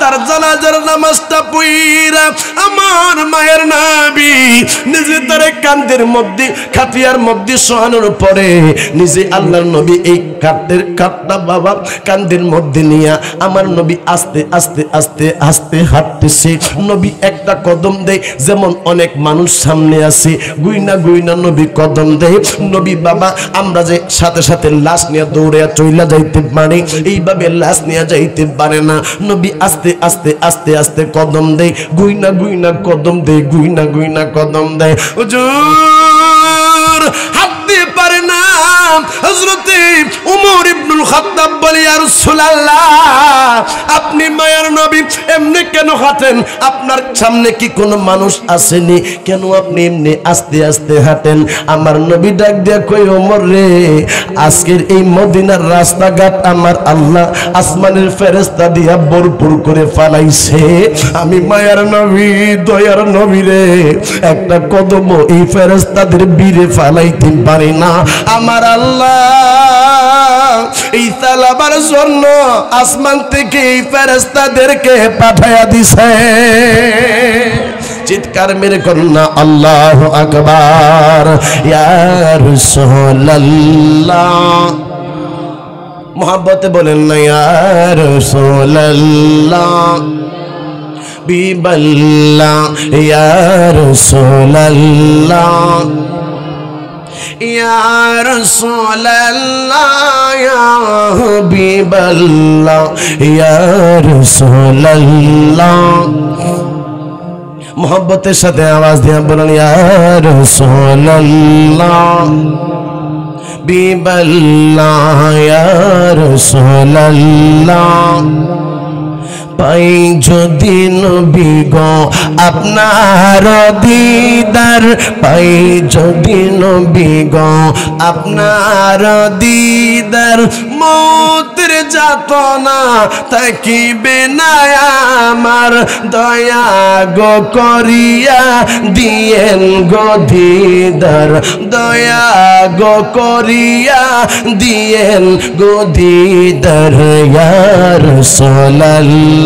তার জানাজার নামাজটা পড়িয়া আমার মায়ের নবী নিজে তার কাঁধের মধ্যে খাটিয়ার মধ্যে শোয়ানোর পরে নিজে আল্লাহর নবী এই কাঠটা বাবা কাঁধের মধ্যে নিয়া আমার নবী আস্তে আস্তে আস্তে আস্তে হাঁটতেছে। নবী একটা কদম দেয়, যেমন অনেক মানুষ সামনে আছে গুইনা গুইনা নবী কদম দেয়। নবী বাবা আমরা যে সাথে সাথে লাশ নিয়ে দৌড়ে চইলা যাইতে পারে, এইভাবে লাশ নিয়ে যাইতে পারে না। নবী আস্তে আস্তে আস্তে আস্তে কদম দেয়, গুইনা গুইনা কদম দেয়, গুইনা গুইনা কদম দেয়। হুজুর হাত দিয়ে পারে না। হযরতে উমর ইবনুল খাত্তাব বলে, ইয়া রাসূলুল্লাহ আপনি মায়ার নবী এমনি কেন হাঁটেন? আপনার সামনে কি কোনো মানুষ আসেনি? কেন আপনি এমনি আস্তে আস্তে হাঁটেন? আমার নবী ডাক দিয়া কই, ওমর রে আজকের এই মদিনার রাস্তাঘাট আমার আল্লাহ আসমানের ফেরেশতা দিয়া ভরপুর করে ফালাইছে। আমি মায়ার নবী দয়ার নবী রে একটা কদম এই ফেরেশতাদের বীরে ফালাইতে পারি না। আমার আল্লাহ এই তালাবার জন্য আসমান থেকে এই ফেরেশতাদেরকে পাঠায়া দিছে। চিৎকার মেরে কন্যা আল্লাহু আকবার। ইয়া রাসূলুল্লাহ, মোহাব্বতে বলেন না ইয়া রাসূলুল্লাহ, বিবাল্লাহ ইয়া রাসূলুল্লাহ, ইয়া রাসূলুল্লাহ, ইয়া হাবিবাল্লাহ, ইয়া রাসূলুল্লাহ। মোহাব্বতের সাথে আওয়াজ দিয়ে বলেন ইয়া রাসূলুল্লাহ, বিবাল্লাহ ইয়া রাসূলুল্লাহ। পাই যদি নবী গো আপনার দিদার, পাই যদি নবী গো আপনার দিদার, মৌতের যাতনা থাকিবে না আমার, দয়া গো করিয়া দিয়েন গো দিদার, দয়া গো করিয়া দিয়েন গো দিদার। ইয়া রাসূলুল্লাহ,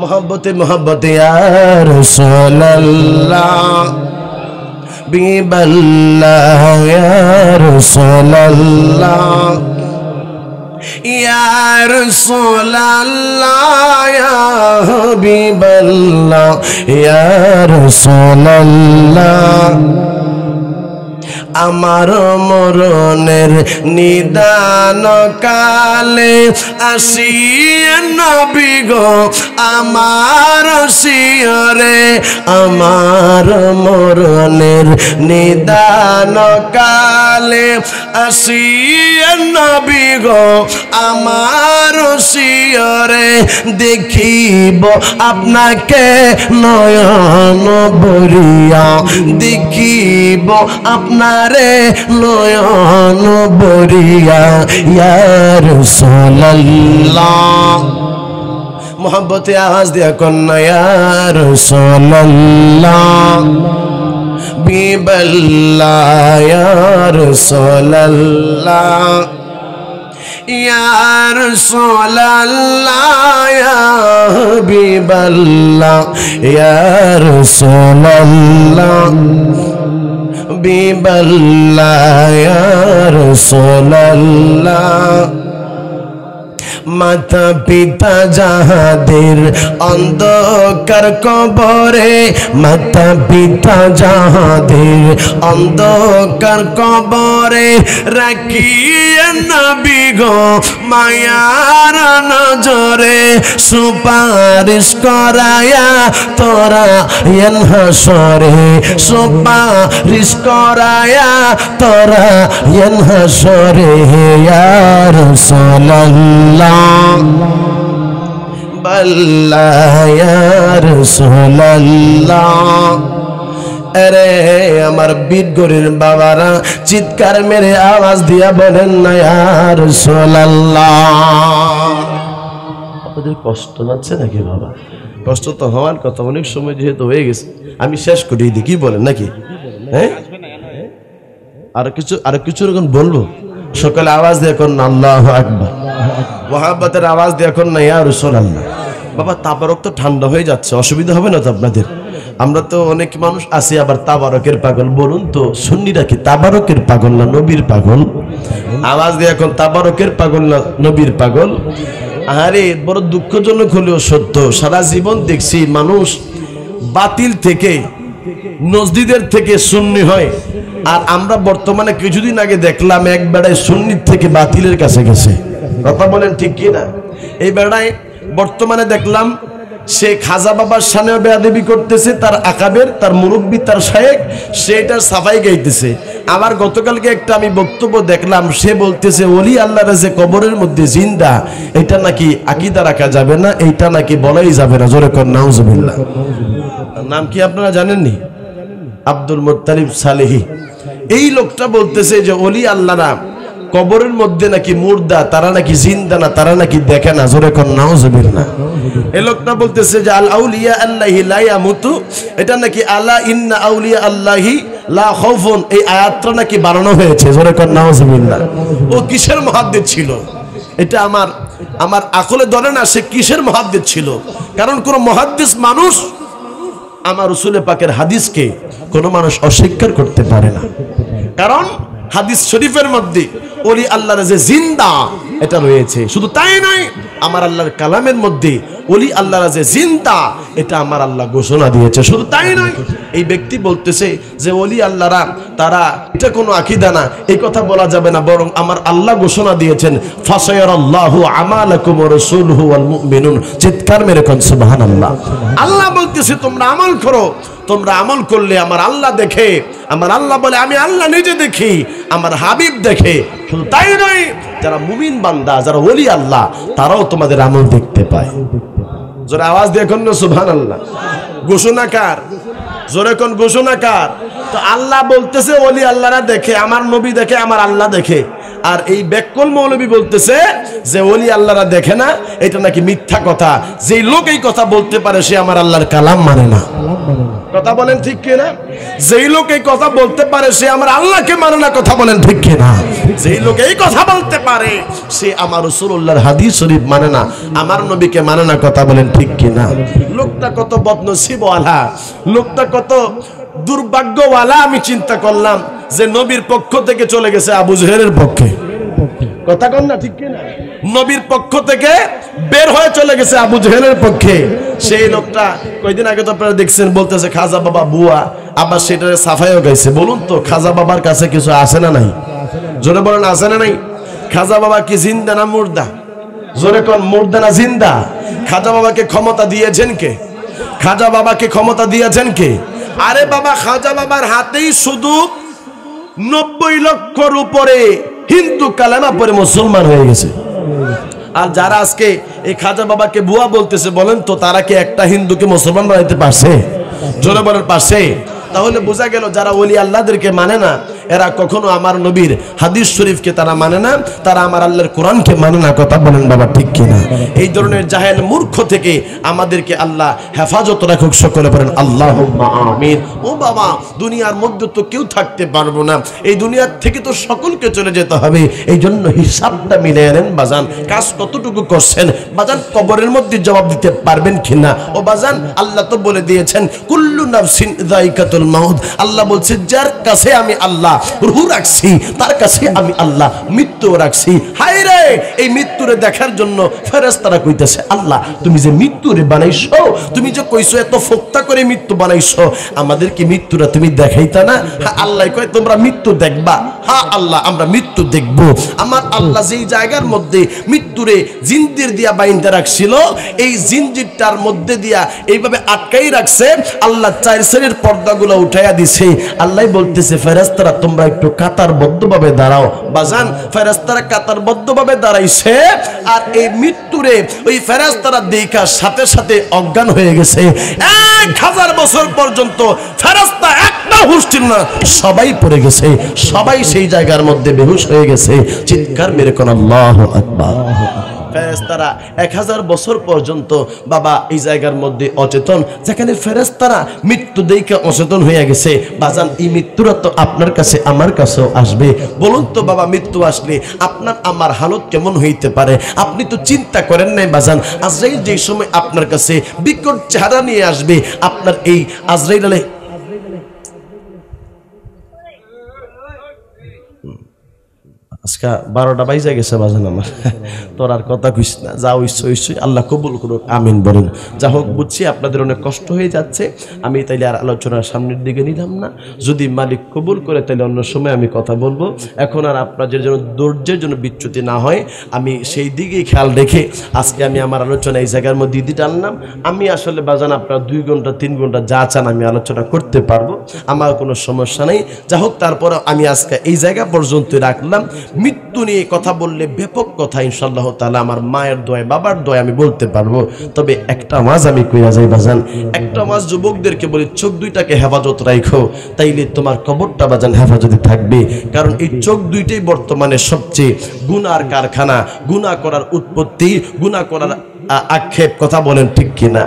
মোহাব্বতে মোহাব্বতে ইয়া রাসূলুল্লাহ, বিবাল্লাহ ইয়া রাসূলুল্লাহ, ইয়া রাসূলুল্লাহ, ইয়া হাবিবাল্লাহ, ইয়া রাসূলুল্লাহ। আমার মরণের নিদান কালে আসিয়া নবী গো আমার শিয়রে, আমার মরণের নিদান কালে আসিয়া নবী গো আমার শিয়রে, দেখিব আপনাকে নয়ন ভরিয়া, দেখিব আপনারে নয়ন ভরিয়া। ইয়া রাসূলুল্লাহ, মোহাব্বতে আওয়াজ দিয়া কন্যা ইয়া রাসূলুল্লাহ, বিবাল্লাহ ইয়া রাসূলুল্লাহ, ইয়া রাসূলুল্লাহ, ইয়া হাবিবাল্লাহ, ইয়া রাসূলুল্লাহ, বিবাল্লাহ ইয়া রাসূলুল্লাহ। মাতা পিতা যাহাদের অন্ধকার কবরে, মাতা পিতা যাহাদের অন্ধকার কবরে, রাখিয়া নবী গো মায়ার নজরে, সুপারিশ করায়া তোরা এন হাসরে, সুপারিশ করায়া তোরা এন হাসরে। ইয়া রাসূলুল্লাহ, বাল্লাহ ইয়া রাসূলুল্লাহ। আরে আমার বীরগরের বাবারা চিৎকার মেরে আওয়াজ দিয়া বলেন না ইয়া রাসূলুল্লাহ। আপনাদের কষ্ট হচ্ছে নাকি বাবা? কষ্ট তো হওয়ার কথা, অনেক সময় যেহেতু হয়ে গেছে আমি শেষ করে দিই, কি বলেন নাকি? হ্যাঁ, আরো কিছু রকম বলবো। সকালে আওয়াজ দিয়ে এখন আল্লাহু আকবার, মোহাব্বতের আওয়াজ দিয়ে এখন না ইয়া রাসূলুল্লাহ। বাবা তাবারক তো ঠান্ডা হয়ে যাচ্ছে, অসুবিধা হবে না তো আপনাদের? আমরা তো অনেক মানুষ আছি আবার তাবারকের পাগল। বলুন তো সুন্নিরা কি তাবারকের পাগল না নবীর পাগল? আওয়াজ দিয়ে এখন তাবারকের পাগল না নবীর পাগল? আরে বড় দুঃখজনক হলেও সত্য, সারা জীবন দেখছি মানুষ বাতিল থেকে নজদিদের থেকে সুন্নি হয়, আর আমরা বর্তমানে কিছুদিন আগে দেখলাম এক বেড়ায় সুন্নির থেকে বাতিলের কাছে গেছে। কথা বলেন ঠিক কি না? এই বেড়ায় বর্তমানে দেখলাম সে খাজা বাবার সামনে বেয়াদবি করতেছে, তার আকাবের, তার মুরব্বী, তার শায়েখ, সেটা সাফাই গাইতেছে। আবার গতকালকে একটা আমি বক্তব্য দেখলাম, সে বলতেছে ওলি আল্লাহর যে কবরের মধ্যে জিন্দা, এটা নাকি আকীদা রাখা যাবে না, এইটা নাকি বলাই যাবে না। জোরে কর নাউজুবিল্লাহ। নাম কি আপনারা জানেননি? Abdul Muttalib Salehi. এই লোকটা বলতেছে যে ওলি আল্লাহরা কবরের মধ্যে নাকি মুর্দা, তারা নাকি জিন্দা না, তারা নাকি দেখে না। জোরে কর নাউজুবিল্লাহ। এই লোকটা বলতেছে যে আল আউলিয়া আল্লাহি লা ইয়ামুতু, এটা নাকি আলা ইন্না আউলিয়া আল্লাহি লা খাউফুন, এই আয়াতটা নাকি বানানো হয়েছে, জোরে কর নাউজুবিল্লাহ। ও কিসের মুহাদ্দিস ছিল? এটা আমার আকলে ধরে না সে কিসের মুহাদ্দিস ছিল। কারণ কোন মুহাদ্দিস মানুষ আমার রাসূল পাকের হাদিসকে কোনো মানুষ অস্বীকার করতে পারে না। কারণ হাদিস শরীফের মধ্যে ওলি আল্লাহর যে জিন্দা এটা রয়েছে। শুধু তাই নয়, আমার আল্লাহর কালামের মধ্যে ওলি আল্লাহর যে জিন্দা এটা আমার আল্লাহ ঘোষণা দিয়েছে। শুধু তাই নয়, এই ব্যক্তি বলতেছে যে ওলি আল্লাহরা তারা এটা কোনো আকীদা না, এই কথা বলা যাবে না, বরং আমার আল্লাহ ঘোষণা দিয়েছেন ফাসায়ারাল্লাহু আমালাকুম ওয়া রাসূলুহু ওয়াল মুমিনুন। চিৎকার মেরে কোন সুবহানাল্লাহ। আল্লাহ বলতেছে তোমরা আমল করো, তোমরা আমল করলে আমার আল্লাহ দেখে। আমার আল্লাহ বলে আমি আল্লাহ নিজে দেখি, আমার হাবিব দেখে। শুধু তাই নয়, যারা মুমিন বান্দা, যারা ওলি আল্লাহ, তারাও তোমাদের আমল দেখতে পায়। জোরে আওয়াজ দিয়ে কোন সুবহানাল্লাহ। ঘোষণাকার, জোরে কোন ঘোষণাকার। তো আল্লাহ বলতেছে ওলি আল্লাহরা দেখে, আমার নবী দেখে, আমার আল্লাহ দেখে। আর এই বেকল মৌলবী বলতেছে যে ওলি আল্লাহরা দেখে না, এটা নাকি মিথ্যা কথা। যেই লোক এই কথা বলতে পারে সে আমার আল্লাহর কালাম মানে না। কথা বলেন ঠিক কিনা? যেই লোক এই কথা বলতে পারে সে আমার আল্লাহকে মানে না। কথা বলেন ঠিক কিনা? যেই লোক এই কথা বলতে পারে সে আমার রাসূলুল্লাহর হাদিস শরীফ মানে না, আমার নবীকে মানে না। কথা বলেন ঠিক কিনা? লোকটা কত বদনসিবওয়ালা, লোকটা কত দুর্ভাগ্যওয়ালা। আমি চিন্তা করলাম যে নবীর পক্ষ থেকে চলে গেছে আবু জেহেলের পক্ষে। কথা কন না ঠিক কিনা? নবীর পক্ষ থেকে বের হয়ে চলে গেছে আবু জেহেলের পক্ষে। সেই লোকটা কয়দিন আগে তো আপনারা দেখছেন বলতেছে খাজা বাবা বুয়া, আবার সেটারে সাফাইও গাইছে। বলুন তো খাজা বাবার কাছে কিছু আছে না নাই? জোরে বলেন আছে না নাই? খাজা বাবা কি জিন্দা না মুর্দা? জোরে কোন মুর্দা না জিন্দা? খাজা বাবাকে ক্ষমতা দিয়েছেন কে? খাজা বাবাকে ক্ষমতা দিয়েছেন কে? আরে বাবা, খাজা বাবার হাতেই শুধু 90 লক্ষর উপরে হিন্দু কালেমা পড়ে মুসলমান হয়ে গেছে। আর যারা আজকে এই খাজা বাবাকে বুয়া বলতেছে, বলেন তো তারা কি একটা হিন্দুকে মুসলমান বানাইতে পারছে? জোরে বলেন পারছে? তাহলে বোঝা গেল যারা ওলি আল্লাহদেরকে মানে না, এরা কখনো আমার নবীর হাদিস শরীফকে তারা মানে না, তারা আমার আল্লাহর কোরআনকে মানে না। কথা বলেন বাবা ঠিক কিনা? এই ধরনের জাহেল মূর্খ থেকে আমাদেরকে আল্লাহ হেফাজত রাখুক। সকলে বলেন আল্লাহুম্মা আমিন। ও বাবা, দুনিয়ার মধ্যে তো কেউ থাকতে পারবো না, এই দুনিয়ার থেকে তো সকলকে চলে যেতে হবে। এই জন্য হিসাবটা মিলে নেন বাজান, কাজ কতটুকু করছেন বাজান, কবরের মধ্যে জবাব দিতে পারবেন কিনা। ও বাজান, আল্লাহ তো বলে দিয়েছেন কুল্লু নাফসিন যায়কাতুল মাউত। আল্লাহ বলছে যার কাছে আমি আল্লাহ রূহ রাখছি তার কাছে আমি আল্লাহ মৃত্যু রাখছি। হায় রে, এই মৃত্যুরে দেখার জন্য ফেরেশতারা কইতেছে আল্লাহ তুমি যে মৃত্যুরে বানাইছো, তুমি যে কইছো এত ফোক্তা করে মৃত্যু বানাইছো, আমাদের কি মৃত্যুটা তুমি দেখাইতা না? হ্যাঁ, আল্লাহ কয় তোমরা মৃত্যু দেখবা। হ্যাঁ আল্লাহ, আমরা মৃত্যু দেখব। আমার আল্লাহ যেই জায়গার মধ্যে মৃত্যুরে জিনজির দিয়া বাইন্ধে রাখছিল, এই জিনজিরটার মধ্যে দিয়া এইভাবে আটকাই রাখছে। আল্লাহ 4 শ্রেণীর পর্দাগুলো উঠাইয়া দিছে। আল্লাহ বলতেছে ফেরেশতারা তোমরা একটু কাতারবদ্ধভাবে দাঁড়াও। বাজান, ফেরেশতারা কাতারবদ্ধভাবে দাঁড়াইছে, আর এই মৃত্যুরে ওই ফেরেশতারা দেখার সাথে সাথে অজ্ঞান হয়ে গেছে। 1000 বছর পর্যন্ত ফেরেশতা একটা হুঁশ ছিল না, সবাই পড়ে গেছে, সবাই সেই জায়গার মধ্যে বেহুশ হয়ে গেছে। চিৎকার মেরে কোন আল্লাহু আকবার। ফেরেশতারা 1000 বছর পর্যন্ত বাবা এই জায়গার মধ্যে অচেতন, যেখানে ফেরেশতারা মৃত্যু দেখে অচেতন হয়ে গেছে। বাজান, এই মৃত্যুরা তো আপনার কাছে আমার কাছেও আসবে। বলুন তো বাবা, মৃত্যু আসলে আপনার আমার হালত কেমন হইতে পারে? আপনি তো চিন্তা করেন নাই বাজান, আজরাইল যেই সময় আপনার কাছে বিকট চেহারা নিয়ে আসবে, আপনার এই আজরাইল আজকে 12টা বাইজা গেছে বাজান আমার, তোর আর কথা কইস না, যা হইছে আল্লাহ কবুল করুক, আমিন বলেন। যা হোক, বুঝছি আপনাদের অনেক কষ্ট হয়ে যাচ্ছে, আমি তাইলে আর আলোচনার সামনের দিকে নিলাম না। যদি মালিক কবুল করে তাহলে অন্য সময় আমি কথা বলবো। এখন আর আপনাদের জন্য ধৈর্যের জন্য বিচ্যুতি না হয়, আমি সেই দিকেই খেয়াল রেখে আজকে আমি আমার আলোচনা এই জায়গার মধ্যে দিতে আনলাম। আমি আসলে বাজান আপনার 2 ঘন্টা 3 ঘন্টা যা চান আমি আলোচনা করতে পারবো, আমার কোনো সমস্যা নেই। যা হোক, তারপর আমি আজকে এই জায়গা পর্যন্ত রাখলাম। মৃত্যু নিয়ে কথা বললে ব্যাপক কথা, ইনশাআল্লাহ তাআলা আমার মায়ের দোয়া বাবার দোয়া আমি বলতে পারবো। তবে একটা ওয়াজ আমি কইয়া যাই বাজান, একটা ওয়াজ যুবকদেরকে বলি, চোখ দুইটাকে হেফাজত রাখো, তাইলে তোমার কবরটা বাজান হেফাজতে থাকবে। কারণ এই চোখ দুইটাই বর্তমানে সবচেয়ে গুনার কারখানা, গুনাহ করার উৎপত্তি, গুনাহ করার আক্ষেপ, কথা বলেন ঠিক কিনা?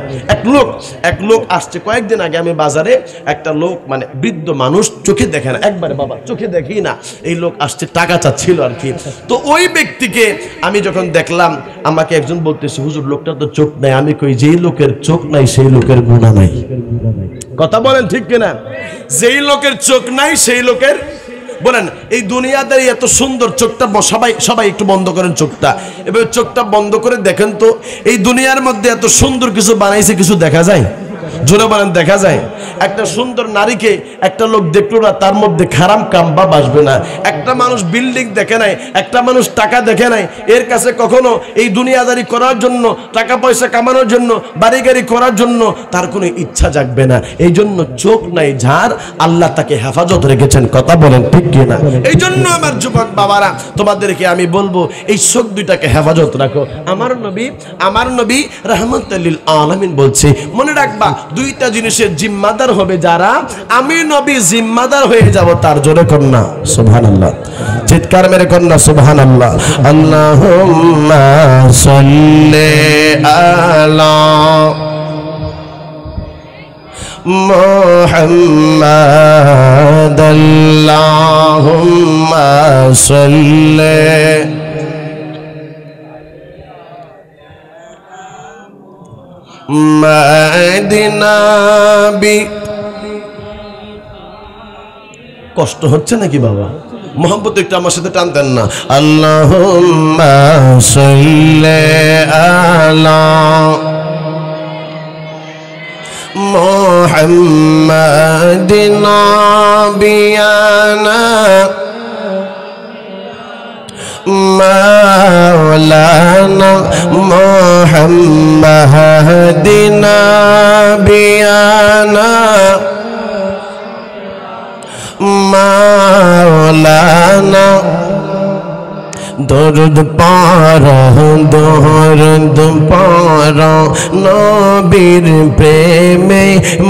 এক লোক আসছে কয়েকদিন আগে, আমি বাজারে একটা লোক, মানে বৃদ্ধ মানুষ, চোখে দেখে না একবারে, বাবা চোখে দেখি না, এই লোক আসছে টাকা চাচ্ছিল আর কি। তো ওই ব্যক্তিকে আমি যখন দেখলাম, আমাকে একজন বলতেছে, হুজুর লোকটা তো চোখ নাই। আমি কই, যেই লোকের চোখ নাই সেই লোকের গুনাহ নাই। কথা বলেন ঠিক কিনা? যেই লোকের চোখ নাই সেই লোকের, বলেন এই দুনিয়াদারি এত সুন্দর, চোখটা সবাই একটু বন্ধ করেন চোখটা, এবার চোখটা বন্ধ করে দেখেন তো, এই দুনিয়ার মধ্যে এত সুন্দর কিছু বানাইছে, কিছু দেখা যায়? জোরে বলেন, দেখা যায়? একটা সুন্দর নারীকে একটা লোক দেখলো না, তার মধ্যে খারাপ কাম বা বাসবে না। একটা মানুষ বিল্ডিং দেখে নাই, একটা মানুষ টাকা দেখে নাই, এর কাছে কখনো এই দুনিয়াদারি করার জন্য, টাকা পয়সা কামানোর জন্য, বাড়ি গাড়ি করার জন্য তার কোনো ইচ্ছা জাগবে না। এই জন্য চোখ নাই যার, আল্লাহ তাকে হেফাজত রেখেছেন। কথা বলেন ঠিক কিনা? এই জন্য আমার যুবক বাবারা, তোমাদেরকে আমি বলবো, এই চোখ দুইটাকে হেফাজত রাখো। আমার নবী রাহমাতুল লিল আলামিন বলছে, মনে রাখবা দুইটা জিনিসের জিম্মাদার হবে যারা, আমি নবী জিম্মাদার হয়ে যাব তার। জোরে কন্যা সুবহানাল্লাহ, চিৎকার মেরে কন্যা সুবহানাল্লাহ। আল্লাহুম্মা সাল্লি আলা মুহাম্মাদ, আল্লাহুম্মা সাল্লি মদিনা বি। কষ্ট হচ্ছে নাকি বাবা? মোহাম্মদ একটু আমার সাথে টানতেন না? আল্লাহুম্মা সাল্লি আলা মুহাম্মাদিন নাবিয়ানা মাওলানা মুহাম্মাদিন নাবিয়ানা মাওলানা। দরুদ পার নবীর প্রেমে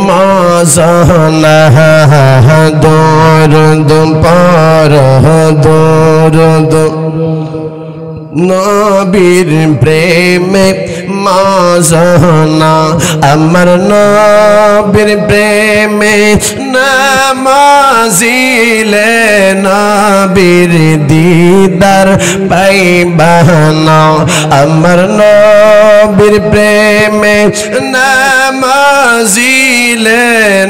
মাজানা। দরুদ পার নবীর প্রেমে মাজানা। আমার নবীর প্রেমে নামাজিলে নবীর দিদার পাইবানা। আমার নবীর প্রেমে নামাজিলে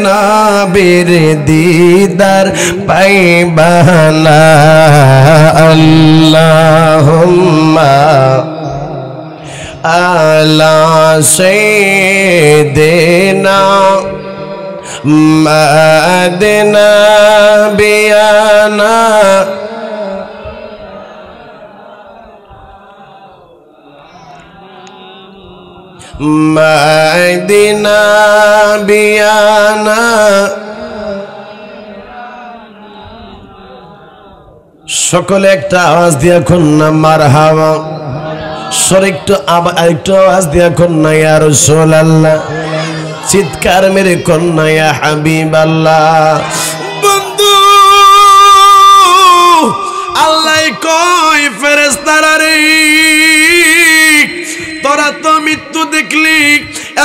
নবীর দিদার পাইবানা। আল্লাহুম্মা আলা সাইয়্যিদিনা মদিনা বিয়ানা। মদিনা বিয়ানা। সকলে একটা আওয়াজ দিয়া কন্যা মারহাবা। একটু আওয়াজ দিয়া কন্যা ইয়া রাসূলুল্লাহ। চিৎকার মেরে কন্যা ইয়া হাবিবাল্লাহ। বন্ধু, আল্লাহ কয় ফেরেশতারা রে, তোরা তো মৃত্যু দেখলি,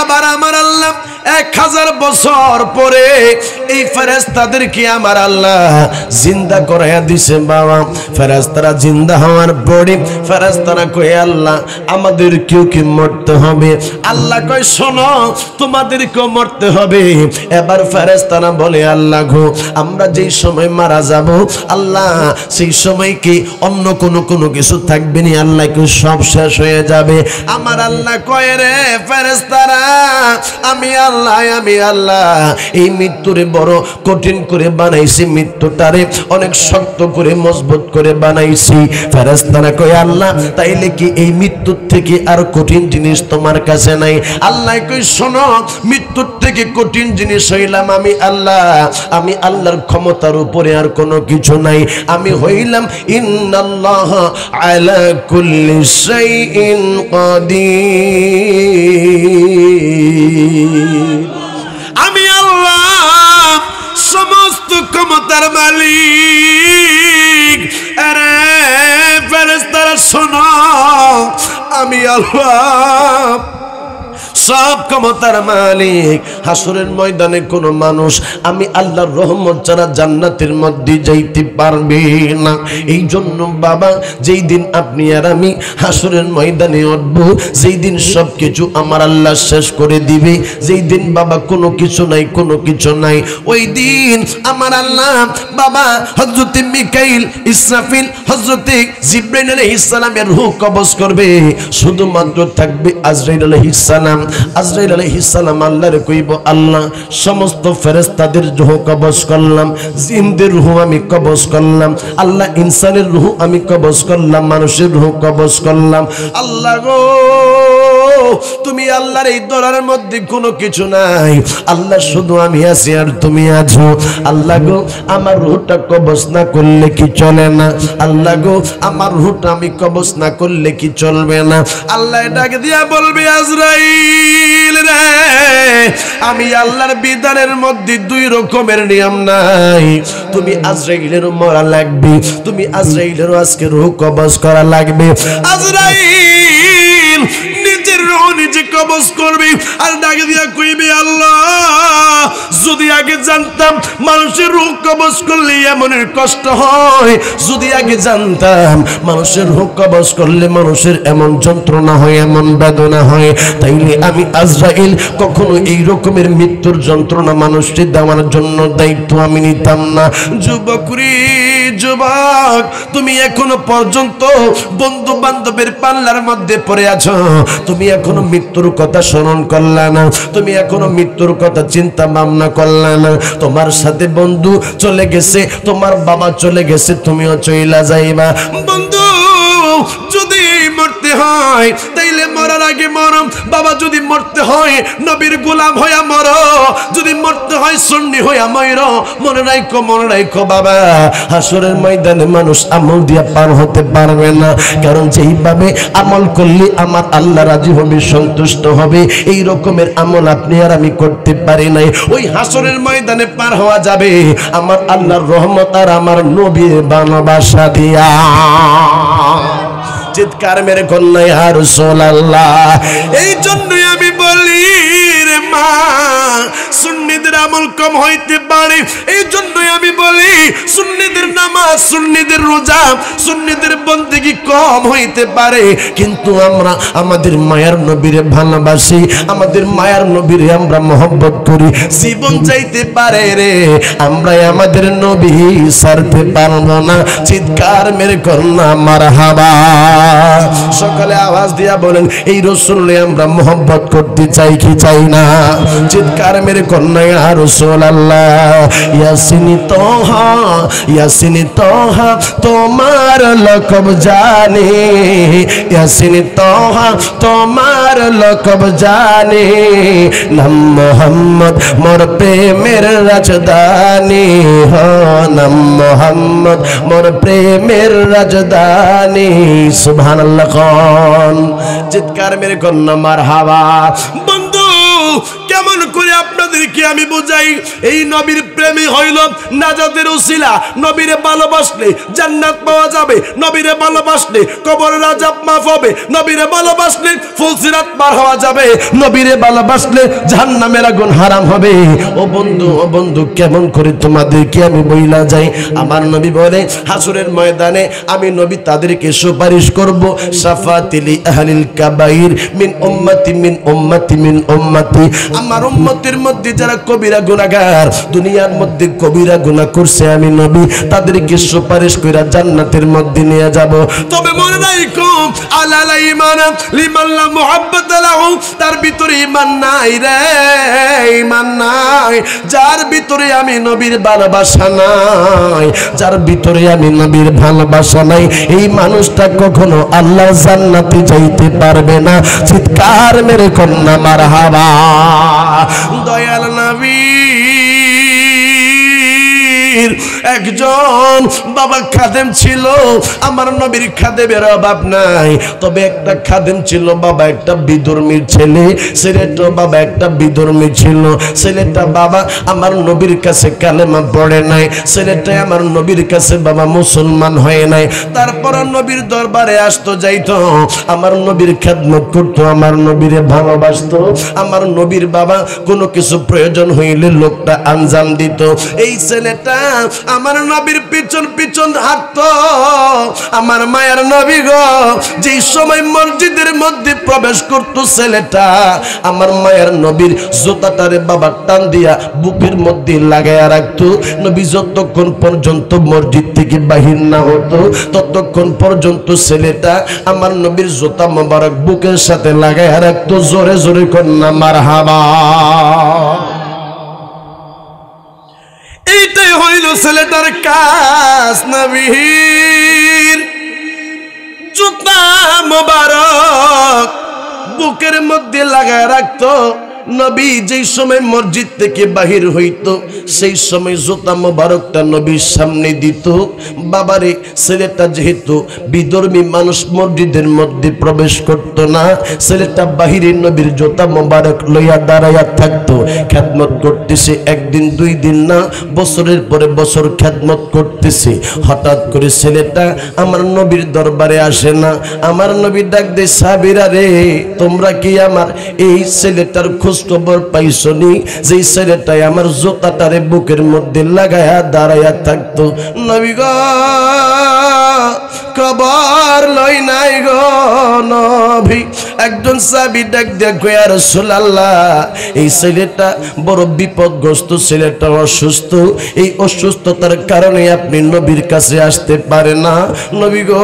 এবার আমার আল্লাহ 1000 বছর পরে এই ফেরেশতাদেরকে আমার আল্লাহ জিন্দা করাইয়া দিছে। বাবা, ফেরেশতারা জিন্দা হওয়ার পরে ফেরেশতারা কয়, আল্লাহ আমাদের কেউ কি মরতে হবে? আল্লাহ কয়, শোনো, তোমাদেরকেও মরতে হবে। এবার ফেরেশতারা বলে, আল্লাহ গো, আমরা যেই সময় মারা যাব আল্লাহ, সেই সময় কি অন্য কোনো কিছু থাকবে না? আল্লাহ কি সব শেষ হয়ে যাবে? আমার আল্লাহ কয়, রে ফেরেশতারা, আমি আল্লাহ এই মৃত্যুরে বড় কঠিন করে বানাইছি, মৃত্যুটারে অনেক শক্ত করে মজবুত করে বানাইছি। ফেরেশতারা কয়, আল্লাহ তাইলে কি এই মৃত্যুর থেকে আর কঠিন জিনিস তোমার কাছে নাই? আল্লাহ কই, শোনো, মৃত্যুর থেকে কঠিন জিনিস হইলাম আমি আল্লাহ। আমি আল্লাহর ক্ষমতার উপরে আর কোনো কিছু নাই। আমি হইলাম ইন্নাল্লাহ আলা কুল্লি শাইইন কাদির। আমি আল্লাহ সমস্ত ক্ষমতার মালিক। আরে ফেরেশতারা শোনো, আমি আল্লাহ সব ক্ষমতার মালিক। হাসরের ময়দানে কোনো মানুষ আমি আল্লাহর রহমত ছাড়া জান্নাতের মধ্যে যাইতে পারবে না। এই জন্য বাবা, যেই দিন আপনি আর আমি হাসরের ময়দানে উঠব, যেই দিন সব কিছু আমার আল্লাহ শেষ করে দিবে, যেই দিন বাবা কোনো কিছু নাই, কোনো কিছু নাই, ওই দিন আমার আল্লাহ বাবা হযরতে মিকাইল, ইসরাফিল, হযরতে জিবরাইল আলাইহিস সালামের রূহ কবজ করবে। শুধুমাত্র থাকবে আজরাইল আলাইহিস সালাম। আজরাইল আলাইহিস সালাম আল্লাহরে কইব, আল্লাহ সমস্ত ফেরেশতাদের রূহ কবজ করলাম, জিনদের রূহ আমি কবজ করলাম, আল্লাহ ইনসানের রূহ আমি কবজ করলাম, মানুষের রূহ কবজ করলাম। আল্লাহ গো, তুমি আল্লাহর এই দরার মধ্যে কোনো কিছু নাই, আল্লাহ শুধু আমি আছি আর তুমি আছো। আল্লাহ গো, আমার রূহটা কবজ না করলে কি চলে না? আল্লাহ গো, আমার রূহটা আমি কবজ না করলে কি চলবে না? আল্লাহ ডাকে দিয়া বলবে, আজরাইল রে, আমি আল্লাহর বিধানের মধ্যে দুই রকমের নিয়ম নাই। তুমি আজরাইলেরও মরা লাগবে, তুমি আজরাইলেরও আজকে রূহ কবজ করা লাগবে। আজরাইল নিজের রূহ নিজে কবজ করবে আর ডাকে দিয়া কইবে, আল্লাহ যদি আগে জানতাম মানুষের রূহ কবজ করলে এমন কষ্ট হয়, যদি আগে জানতাম মানুষের রূহ কবজ করলে মানুষের এমন যন্ত্রণা হয়, এমন বেদনা হয়, তাইলে আমি আজরাইল কখনো এই রকমের মৃত্যুর যন্ত্রণা মানুষকে দেওয়ার জন্য দায়িত্ব আমি নিতাম না। যুবকরি, যুবক, তুমি এখনো পর্যন্ত বন্ধু বান্ধবের পাল্লার মধ্যে পড়ে আছো, তুমি এখনো মৃত্যুর কথা স্মরণ করলা না, তুমি এখনো মৃত্যুর কথা চিন্তা ভাবনা করলা না। তোমার সাথে বন্ধু চলে গেছে, তোমার বাবা চলে গেছে, তুমিও চইলা যাইবা। বন্ধু যদি মরতে হয় তাইলে মরার আগে মরো, বাবা যদি মরতে হয় নবীর গোলাম হইয়া মরো, যদি মরতে হয় সুন্নি হইয়া মরো। মনে রাখো, মনে রাখো বাবা, হাসরের ময়দানে মানুষ আমল দিয়া পার হতে পারবে না, কারণ যেইভাবে আমল করলে আমার আল্লাহ রাজি হবে, সন্তুষ্ট হবে, এই রকমের আমল আপনি আর আমি করতে পারি নাই। ওই হাসরের ময়দানে পার হওয়া যাবে আমার আল্লাহর রহমত আর আমার নবীর ভালোবাসা দিয়া। চিৎকার মেরে কন্যা ইয়া রাসূলুল্লাহ। এই জন্যই আমি বলি রে মা, সুন্নিদের আমল কম হইতে পারে, এই জন্যই আমি বলি সুন্নিদের নামাজ, সুন্নিদের রোজা, সুন্নিদের বন্দেগী কম হইতে পারে, কিন্তু আমরা আমাদের মায়ার নবীরে ভালোবাসি, আমাদের মায়ার নবীরে আমরা মহব্বত করি, জীবন চাইতে পারে রে, আমরা আমাদের নবী ছাড়তে পারবো না। চিৎকার মেরে কন্যা মারহাবা। সকালে আওয়াজ দিয়া বলেন, এই রাসূলকে আমরা মহব্বত করতে চাই কি চাই না? চিৎকার মেরে কন্যা ইয়া রাসূলুল্লাহ। ইয়াসিন তোহা, ইয়াসিন তোহা তোমার লকব জানে, ইয়াসিন তোহা তোমার লকব জানে, নাম মোহাম্মদ মোর প্রেমের রাজধানী, হো নাম মোহাম্মদ মোর প্রেমের রাজধানী। সুবহানাল্লাহ কোন। চিৎকার মেরে কন্যা মারহাবা। বন্ধু, কেমন করে আপনাদেরকে আমি বুঝাই, এই নবীর প্রেমী হইল নাজাতের উসিলা। নবীরে ভালোবাসলে জান্নাত পাওয়া যাবে, নবীরে ভালোবাসলে কবরের আযাব মাফ হবে, নবীরে ভালোবাসলে ফুলসিরাত পার হওয়া যাবে, নবীরে ভালোবাসলে জাহান্নামের আগুন হারাম হবে। ও বন্ধু, ও বন্ধু, কেমন করে তোমাদেরকে আমি বইলা যাই? আমার নবী বলে, হাসরের ময়দানে আমি নবী তাদেরকে সুপারিশ করব, শাফাতিলি আহলিল কাবাইর মিন উম্মতি, মিন উম্মতি, মিন উম্মতি। আমার উম্মতের মধ্যে যারা কবিরা গুনাহগার, দুনিয়ার মধ্যে কবিরা গুনাহ করছে, আমি নবী তাদেরকে সুপারিশ কইরা জান্নাতের মধ্যে নিয়ে যাব। তবে মনে রাখো, আলাল ঈমান লিমান লা মুহাব্বাত লাহু, তার ভিতরে ঈমান নাই রে, ঈমান নাই। যার ভিতরে আমি নবীর ভালোবাসা নাই, যার ভিতরে আমি নবীর ভালোবাসা নাই, এই মানুষটা কখনো আল্লাহর জান্নাতে যাইতে পারবে না। চিৎকার মেরে কন্যা মারহাবা। দয়াল নবী নবীর একজন বাবা খাদেম ছিল। আমার নবীর খাদেমের অভাব নাই, তবে একটা খাদেম ছিল বাবা একটা বিধর্মীর ছেলে। ছেলেটা বাবা একটা বিধর্মী ছিল। ছেলেটা বাবা আমার নবীর কাছে কালেমা পড়ে নাই, ছেলেটা আমার নবীর কাছে বাবা মুসলমান হয় নাই। তারপর নবীর দরবারে আসতো যাইতো, আমার নবীর খেদমত করতো, আমার নবীরে ভালোবাসতো। আমার নবীর বাবা কোনো কিছু প্রয়োজন হইলে লোকটা আঞ্জাম দিত। এই ছেলেটা আমার নবীর পিছন পিছন হাঁটতো। আমার মায়ের নবী গো যেই সময় মসজিদের মধ্যে প্রবেশ করতো ছেলেটা, আমার মায়ের নবীর জুতাটারে বাবা টান দিয়া বুকের মধ্যে লাগাইয়া রাখতো। নবী যতক্ষণ পর্যন্ত মসজিদ থেকে বাহির না হতো ততক্ষণ পর্যন্ত ছেলেটা আমার নবীর জুতা মোবারক বুকের সাথে লাগাইয়া রাখতো। জোরে জোরে কন্যা মারহাবা। এইটাই হইল ছেলেটার কাজ। নবীর জুতা মোবারক বুকের মধ্যে লাগায় রাখতো। নবী যেই সময় মসজিদ থেকে বাহির হইতো সেই সময় জুতা মোবারকটা নবীর সামনে দিত। বাবারে ছেলেটা যেহেতু বিধর্মী মানুষ মসজিদের মধ্যে প্রবেশ করতো না, ছেলেটা বাহিরে নবীর জুতা মোবারক লইয়া দাঁড়াইয়া থাকতো। খেদমত করতেছে, একদিন দুই দিন না, বছরের পরে বছর খেদমত করতেছে। হঠাৎ করে ছেলেটা আমার নবীর দরবারে আসে না। আমার নবী ডাক দে, সাহাবীরা রে তোমরা কি আমার এই ছেলেটার খোঁজ খবর পাইছনি? যেই ছেলেটাই আমার জুতাটারে বুকের মধ্যে লাগায়া দাঁড়াইয়া থাকতো। নবী গো খবর লই নাই গো নবী। একজন সাহাবী ডাক দেখো ইয়া রাসূলুল্লাহ, এই ছেলেটা বড় বিপদগ্রস্ত, ছেলেটা অসুস্থ, এই অসুস্থতার কারণে আপনি নবীর কাছে আসতে পারে না। নবী গো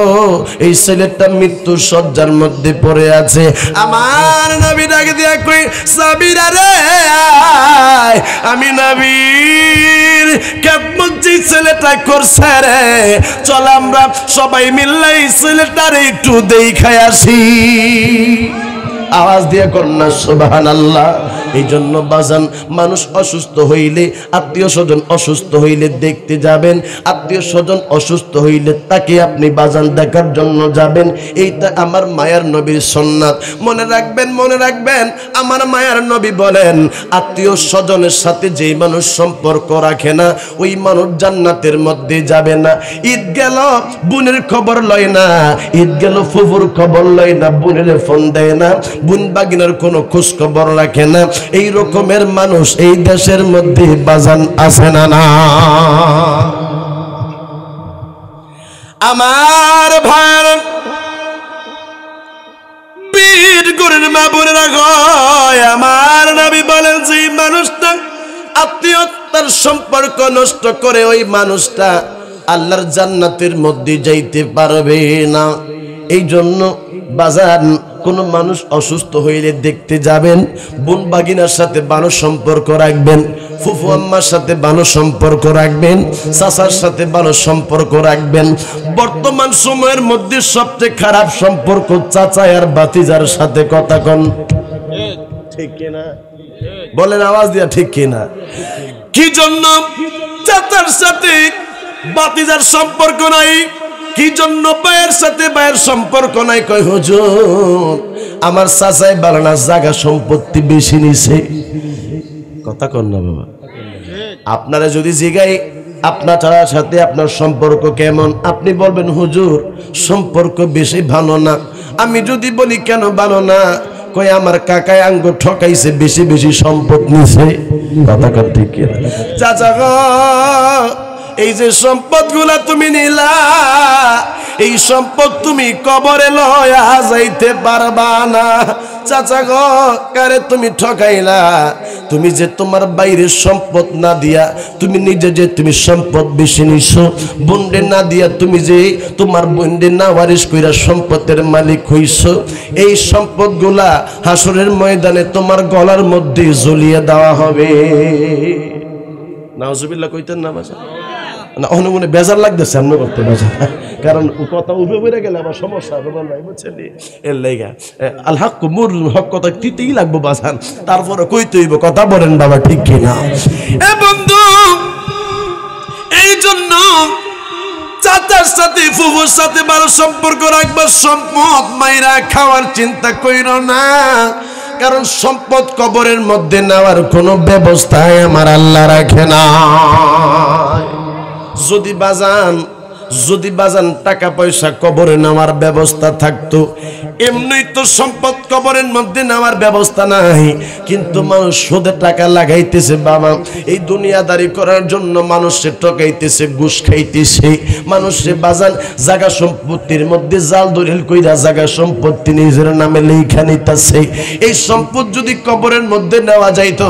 এই ছেলেটা মৃত্যু শয্যার মধ্যে পড়ে আছে। আমার নবী ডাক দিয়া কই, সাহাবীরা রে আমি নবীর খেদমত যে ছেলেটা করছে রে, চল আমরা সবাই মিলে এই ছেলেটারে একটু দেখাই আসি। আওয়াজ দিয়ে কন্যা সুবহানাল্লাহ। এই জন্য বাজান মানুষ অসুস্থ হইলে, আত্মীয় স্বজন অসুস্থ হইলে দেখতে যাবেন, আত্মীয় স্বজন অসুস্থ হইলে তাকে আপনি বাজান দেখার জন্য যাবেন। এইটা আমার মায়ার নবীর সুন্নাত। মনে রাখবেন, মনে রাখবেন। আমার মায়ার নবী বলেন আত্মীয় স্বজনের সাথে যেই মানুষ সম্পর্ক রাখে না ওই মানুষ জান্নাতের মধ্যে যাবে না। ঈদ গেল বোনের খবর লয় না, ঈদ গেল ফুফুর খবর লয় না, বোনের ফোন দেয় না, বোন বাগিনার কোনো খোঁজ খবর রাখে না। এই রকমের মানুষ এই দেশের মধ্যে বাজান আছে না? না আমার ভাইয়ের বীর গরের মা বোনেরা গয়, আমার নবী বলেন যে মানুষটা আত্মীয়তার সম্পর্ক নষ্ট করে ওই মানুষটা আল্লাহর জান্নাতের মধ্যে যাইতে পারবে না। এই জন্য বাজান কোন মানুষ অসুস্থ হইলে দেখতে যাবেন, বোন বাগিনার সাথে ভালো সম্পর্ক রাখবেন, ফুফু আম্মার সাথে ভালো সম্পর্ক রাখবেন, চাচার সাথে ভালো সম্পর্ক রাখবেন। বর্তমান সময়ের মধ্যে সবচেয়ে খারাপ সম্পর্ক চাচা আর ভাতিজার সাথে। কথা কন ঠিক কিনা? বলেন আওয়াজ দিয়া ঠিক কিনা? কি জন্য চাচার সাথে ভাতিজার সম্পর্ক নাই? কি জন্য ভাইয়ের সাথে ভাইয়ের সম্পর্ক নাই? কয় হুজুর আমার চাচাই বালানা জায়গা সম্পত্তি বেশি নিছে। কথা কন না বাবা। আপনারা যদি জিগাই আপনার সাথে আপনার সম্পর্ক কেমন, আপনি বলবেন হুজুর সম্পর্ক বেশি ভালো না। আমি যদি বলি কেন ভালো না, কই আমার কাকায় আঙ্গ ঠকাইছে, বেশি বেশি সম্পদ নিছে। কথা কন ঠিক কি? চাচা গো এই যে সম্পদ গুলা তুমি নিলা, এই সম্পদ তুমি কবরে লয়া যাইতে পারবা না। চাচা গো কারে তুমি ঠকাইলা? তুমি যে তোমার বাইরের সম্পদ না দিয়া তুমি নিজে যে তুমি সম্পদ বেশি নিছো, বন্ডে না দিয়া তুমি যে তোমার বন্ডে না ওয়ারিশ কইরা সম্পদের মালিক হইছো, এই সম্পদ গুলা হাসরের ময়দানে তোমার গলার মধ্যে ঝুলিয়ে দেওয়া হবে। নাউজুবিল্লাহ কইতেন না বাজা না? অনুমনে বেজার লাগতেছে এমন করতে বেজার, কারণ কথা উঠে বেড়ে গেলে আবার সমস্যা হবে ভাই, বুঝছেন? এর লেগা আল হক মুর হক কথা দিতেই লাগবো বাজান, তারপরে কইতে হইব। কথা বলেন বাবা ঠিক কিনা? এ বন্ধু এই জন্য চাচার সাথে ফুফুর সাথে ভালো সম্পর্ক রাখবার, সম্পদ মাইরা খাওয়ার চিন্তা কইরো না, কারণ সম্পদ কবরের মধ্যে নেওয়ার কোনো ব্যবস্থায় আমার আল্লাহ রাখে না। যদি বাজান টাকা পয়সা কবরে নেওয়ার ব্যবস্থা থাকতো, এমনি তো সম্পদ কবরের মধ্যে নেওয়ার ব্যবস্থা নাই, কিন্তু মানুষ সুদে টাকা লাগাইতেছে বাবা, এই দুনিয়াদারি করার জন্য মানুষে ঠকাইতেছে, ঘুষ খাইতেছে, মানুষে বাজান জায়গা সম্পত্তির মধ্যে জাল দলিল কইরা জায়গা সম্পত্তি নিজের নামে লেখা নিতেছে। এই সম্পদ যদি কবরের মধ্যে নেওয়া যাইতো,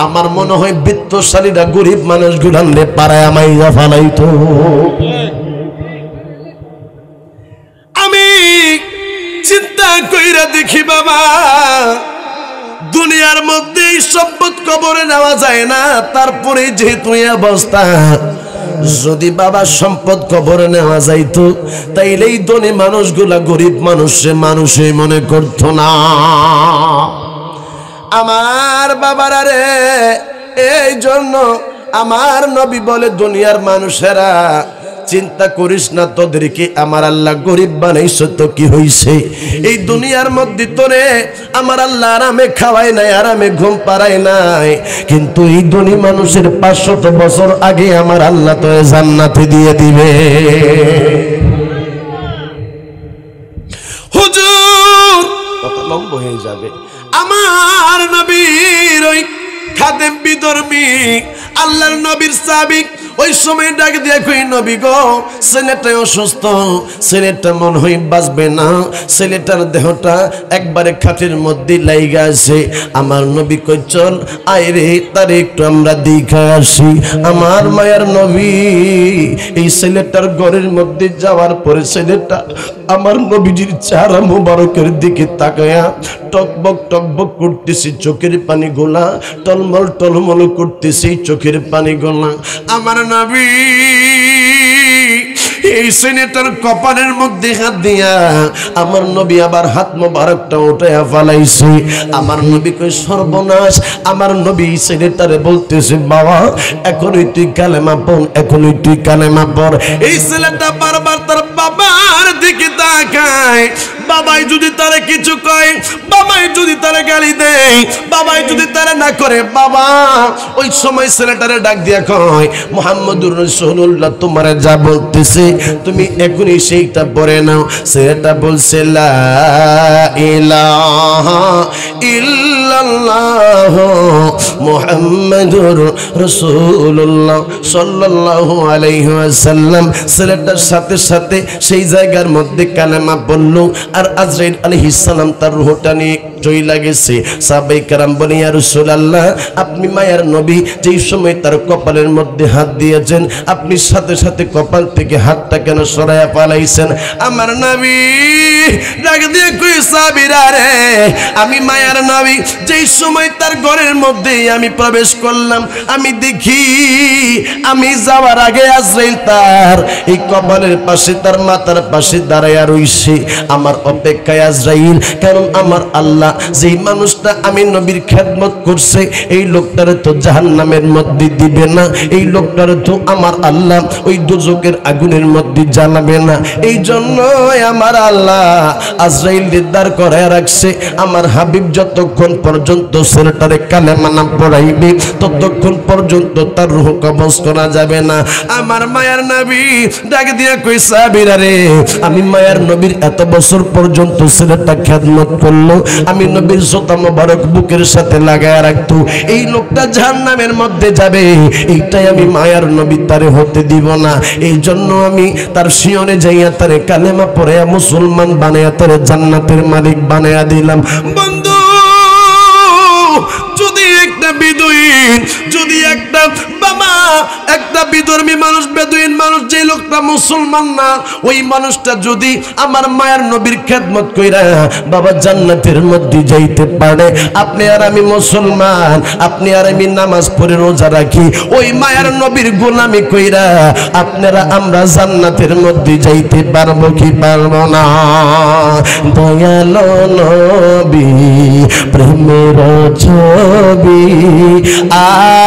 আমার মনে হয় বিত্তশালীরা গরিব মানুষগুলানরে পাড়ায় মাইরা ফালাইতো। আমি চিন্তা কইরা দেখি বাবা, দুনিয়ার মধ্যে এই সম্পদ কবরে নেওয়া যায় না, তারপরে যেহেতু এই অবস্থা, যদি বাবা সম্পদ কবরে নেওয়া যাইতো, তাইলে এই ধনী মানুষগুলা গরিব মানুষে মনে করতো না। আমার বাবারা রে, এই জন্য আমার নবী বলে, দুনিয়ার মানুষেরা চিন্তা করিস না, তোদেরকে আমার আল্লাহ গরিব বানাইছে তো কি হইছে, এই দুনিয়ার মধ্যে তোরে আমার আল্লাহ আরামে খাওয়াই নাই, আরামে ঘুম পাড়াই নাই, কিন্তু এই ধনী মানুষের 500 বছর আগে আমার আল্লাহ তোরে জান্নাতে দিয়ে দিবে। হুজুর কত লম্বা হয়ে যাবে। আমার নবীর ওই খাদেম বিধর্মী আল্লাহর নবীর সাহাবী ওই সময় ডাক দিয়ে কই, নবী গো, ছেলেটা অসুস্থ, ছেলেটা মনে হয় বাঁচবে না, ছেলেটার দেহটা একবারে খাটের মধ্যে লাইগা আছে। আমার নবী কই, চল আয় রে, তারে একটু আমরা দেখা আসি। আমার মায়ের নবী এই ছেলেটার ঘরের মধ্যে যাওয়ার পরে ছেলেটা আমার নবীজির চেহারা মুবারকের দিকে তাকায়া টকবক করতেছে, চোখের পানি গোলা টলমল করতেছে, চোখের পানি গোলা। আমার নবী এই ছেলেটার কপালের মধ্যে হাত দিয়া আমার নবী আবার হাত মোবারকটা উঠাইয়া ফালাইছে। আমার নবী কই, সর্বনাশ। আমার নবী ছেলেটারে বলতেছে, বাবা এখনই তুই কালেমা পড়, এখনই তুই কালেমা পড়। এই ছেলেটা বারবার তার বাবার দিকে তাকায়, বাবাই যদি তারে কিছু কয়, বাবাই যদি তারে গালি দেয়, বাবাই যদি তারে না করে, বাবা ওই সময় ছেলেটারে ডাক দিয়া কয়, মুহাম্মদুর রাসূলুল্লাহ তোমারে যা বলতেছে তুমি এখনই সেইটা পড়ে নাও। ছেলেটা বলছে, লা ইলাহা ইল্লাল্লাহ মুহাম্মাদুর রাসূলুল্লাহ সাল্লাল্লাহু আলাইহি ওয়াসাল্লাম। ছেলেটার সাথে সাথে সেই জায়গার মধ্যে কালেমা পড়ল, আর আজরাইল আলাইহিস সালাম তার রূহটা নিয়ে চইলা গেছে। সাহাবায়ে কেরাম বলে, ইয়া রাসূলুল্লাহ, আপনি মায়ার নবী যেই সময় তার কপালের মধ্যে হাত দিয়েছেন, আপনি সাথে সাথে কপাল থেকে হাতটা কেন সরাইয়া পালাইছেন? আমার নবী ডাক দিয়ে কই, সাহাবীরা রে, আমি মায়ার নবী যেই সময় তার ঘরের মধ্যে আমি প্রবেশ করলাম, আমি দেখি আমি যাওয়ার আগে আজরাইল তার এই কপালের পাশে, তার মাথার পাশে দাঁড়াইয়া রইছে আমার অপেক্ষায় আজরাইল। কারণ আমার আল্লাহ যেই মানুষটা আমি নবীর খেদমত করছে, এই লোকটারে তো জাহান্নামের মধ্যে দিবে না, এই লোকটারে তো আমার আল্লাহ ওই দোজখের আগুনের মধ্যে জ্বালাবে না। এই জন্য আমার আল্লাহ আজরাইল দাঁড় করায় রাখছে। আমার হাবিব যতক্ষণ পর্যন্ত ছেলেটারে কালেমা না পড়াইবে, ততক্ষণ পর্যন্ত তার রূহ কবজ করা যাবে না। আমার মায়ার নবী ডাক দিয়া কই, সাহাবীরা রে, আমি মায়ার নবীর এত বছর পর্যন্ত ছেলেটা খেদমত করলো, আমি নবীর জুতা মোবারক বুকের সাথে লাগায় রাখতো, এই লোকটা জাহান্নামের মধ্যে যাবে, এইটাই আমি মায়ার নবী তারে হতে দিব না। এই জন্য আমি তার শিয়রে যাইয়া তারে কালেমা পড়ে মুসলমান বানাইয়া তারে জান্নাতের মালিক বানাইয়া দিলাম। বন্ধু, যদি একটা বিদুইন, যদি একটা বাবা, একটা বিধর্মী মানুষ, বেদুইন মানুষ, যে লোকটা মুসলমান না, ওই মানুষটা যদি আমার মায়ের নবীর খেদমত কইরা বাবা জান্নাতের মধ্যে যাইতে পারে, আপনি আর আমি মুসলমান, আপনি আর আমি নামাজ পড়ে রোজা রাখি, ওই মায়ের নবীর গোলামি কইরা আপনারা আমরা জান্নাতের মধ্যে যাইতে পারবো কি পারবো না? দয়ালো নবী প্রেমের ছবি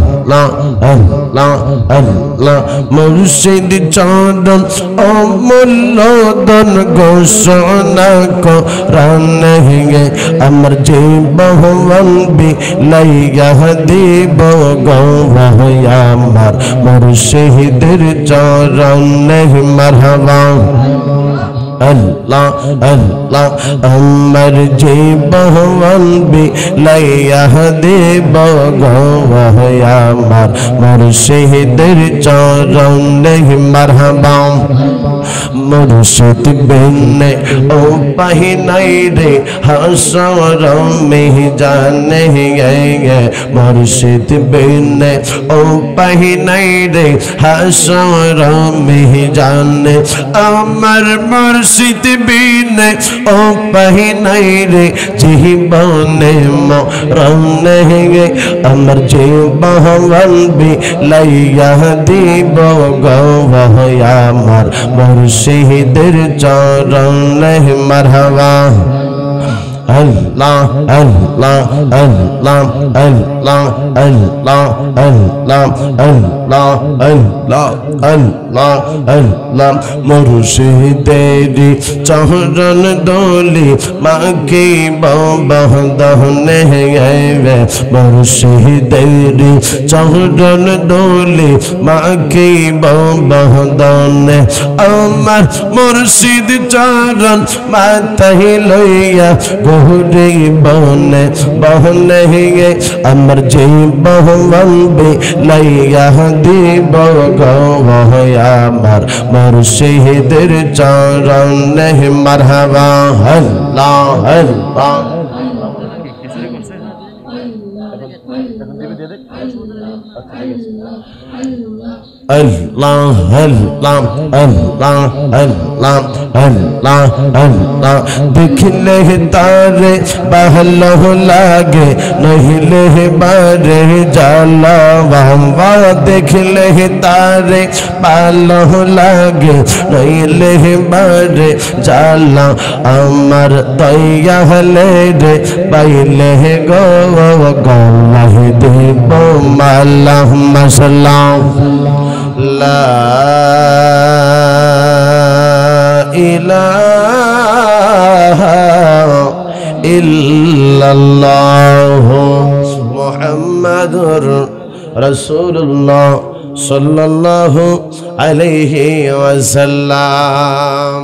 আল্লাহ আল্লাহ আল্লাহ মুর্শিদ চরণ অমূল্য দন ঘোষণা কোরআনে গে আমার জীবন বিলাইয়া দিব গো আমার মুর্শিদের চরণে মারহাবা আল্লাহ আল্লাহ আমার জীবন বিলাইয়া দেব গো আমার মুর্শিদের চরণে মারহাবা মুর্শিদ বিনে ও পাহি নাই রে হাসর মিজানে গে মুর্শিদ বিনে ও পাহি নাই রে হাসর মিজানে আমার মুর্শিদ বিনে ও পাহি নাই রে জীবনে মরণে গে আমার জীবন বিলাইয়া দিব গো আমার মুর্শিদের চরণে মারহাবা আল্লাহ আল্লাহ আল্লাহ আল্লাহ আল্লাহ আল্লাহ আল্লাহ আল্লাহ আল্লাহ আল্লাহ মুর্শিদের চরণ দোলি মাকে বহদনে গে মুর্শিদের চরণ দোলি মাকে বহদনে আমার মুর্শিদ চরণ মাথায় লইয়া গোরে বনে বহনে গে আমার জীবন বিলাইয়া দিব গো আমার মুর্শিদের চরণে মারহাবা আল্লাহ আল্লাহ আল্লাহ আল্লাহ আল্লাহ আল্লাহ আল্লাহ আল্লাহ দেখলে তারে ভালো লাগে নহিলে বারে জ্বালা বাবা দেখলে তারে ভালো লাগে নহিলে বারে জ্বালা আমার দয়া হলে রে পাইলে গো গলাহ দেব মালা মাসলাম লা ইলাহা ইল্লাল্লাহ মুহাম্মাদুর রাসূলুল্লাহ সাল্লাল্লাহু আলাইহি ওয়াসাল্লাম।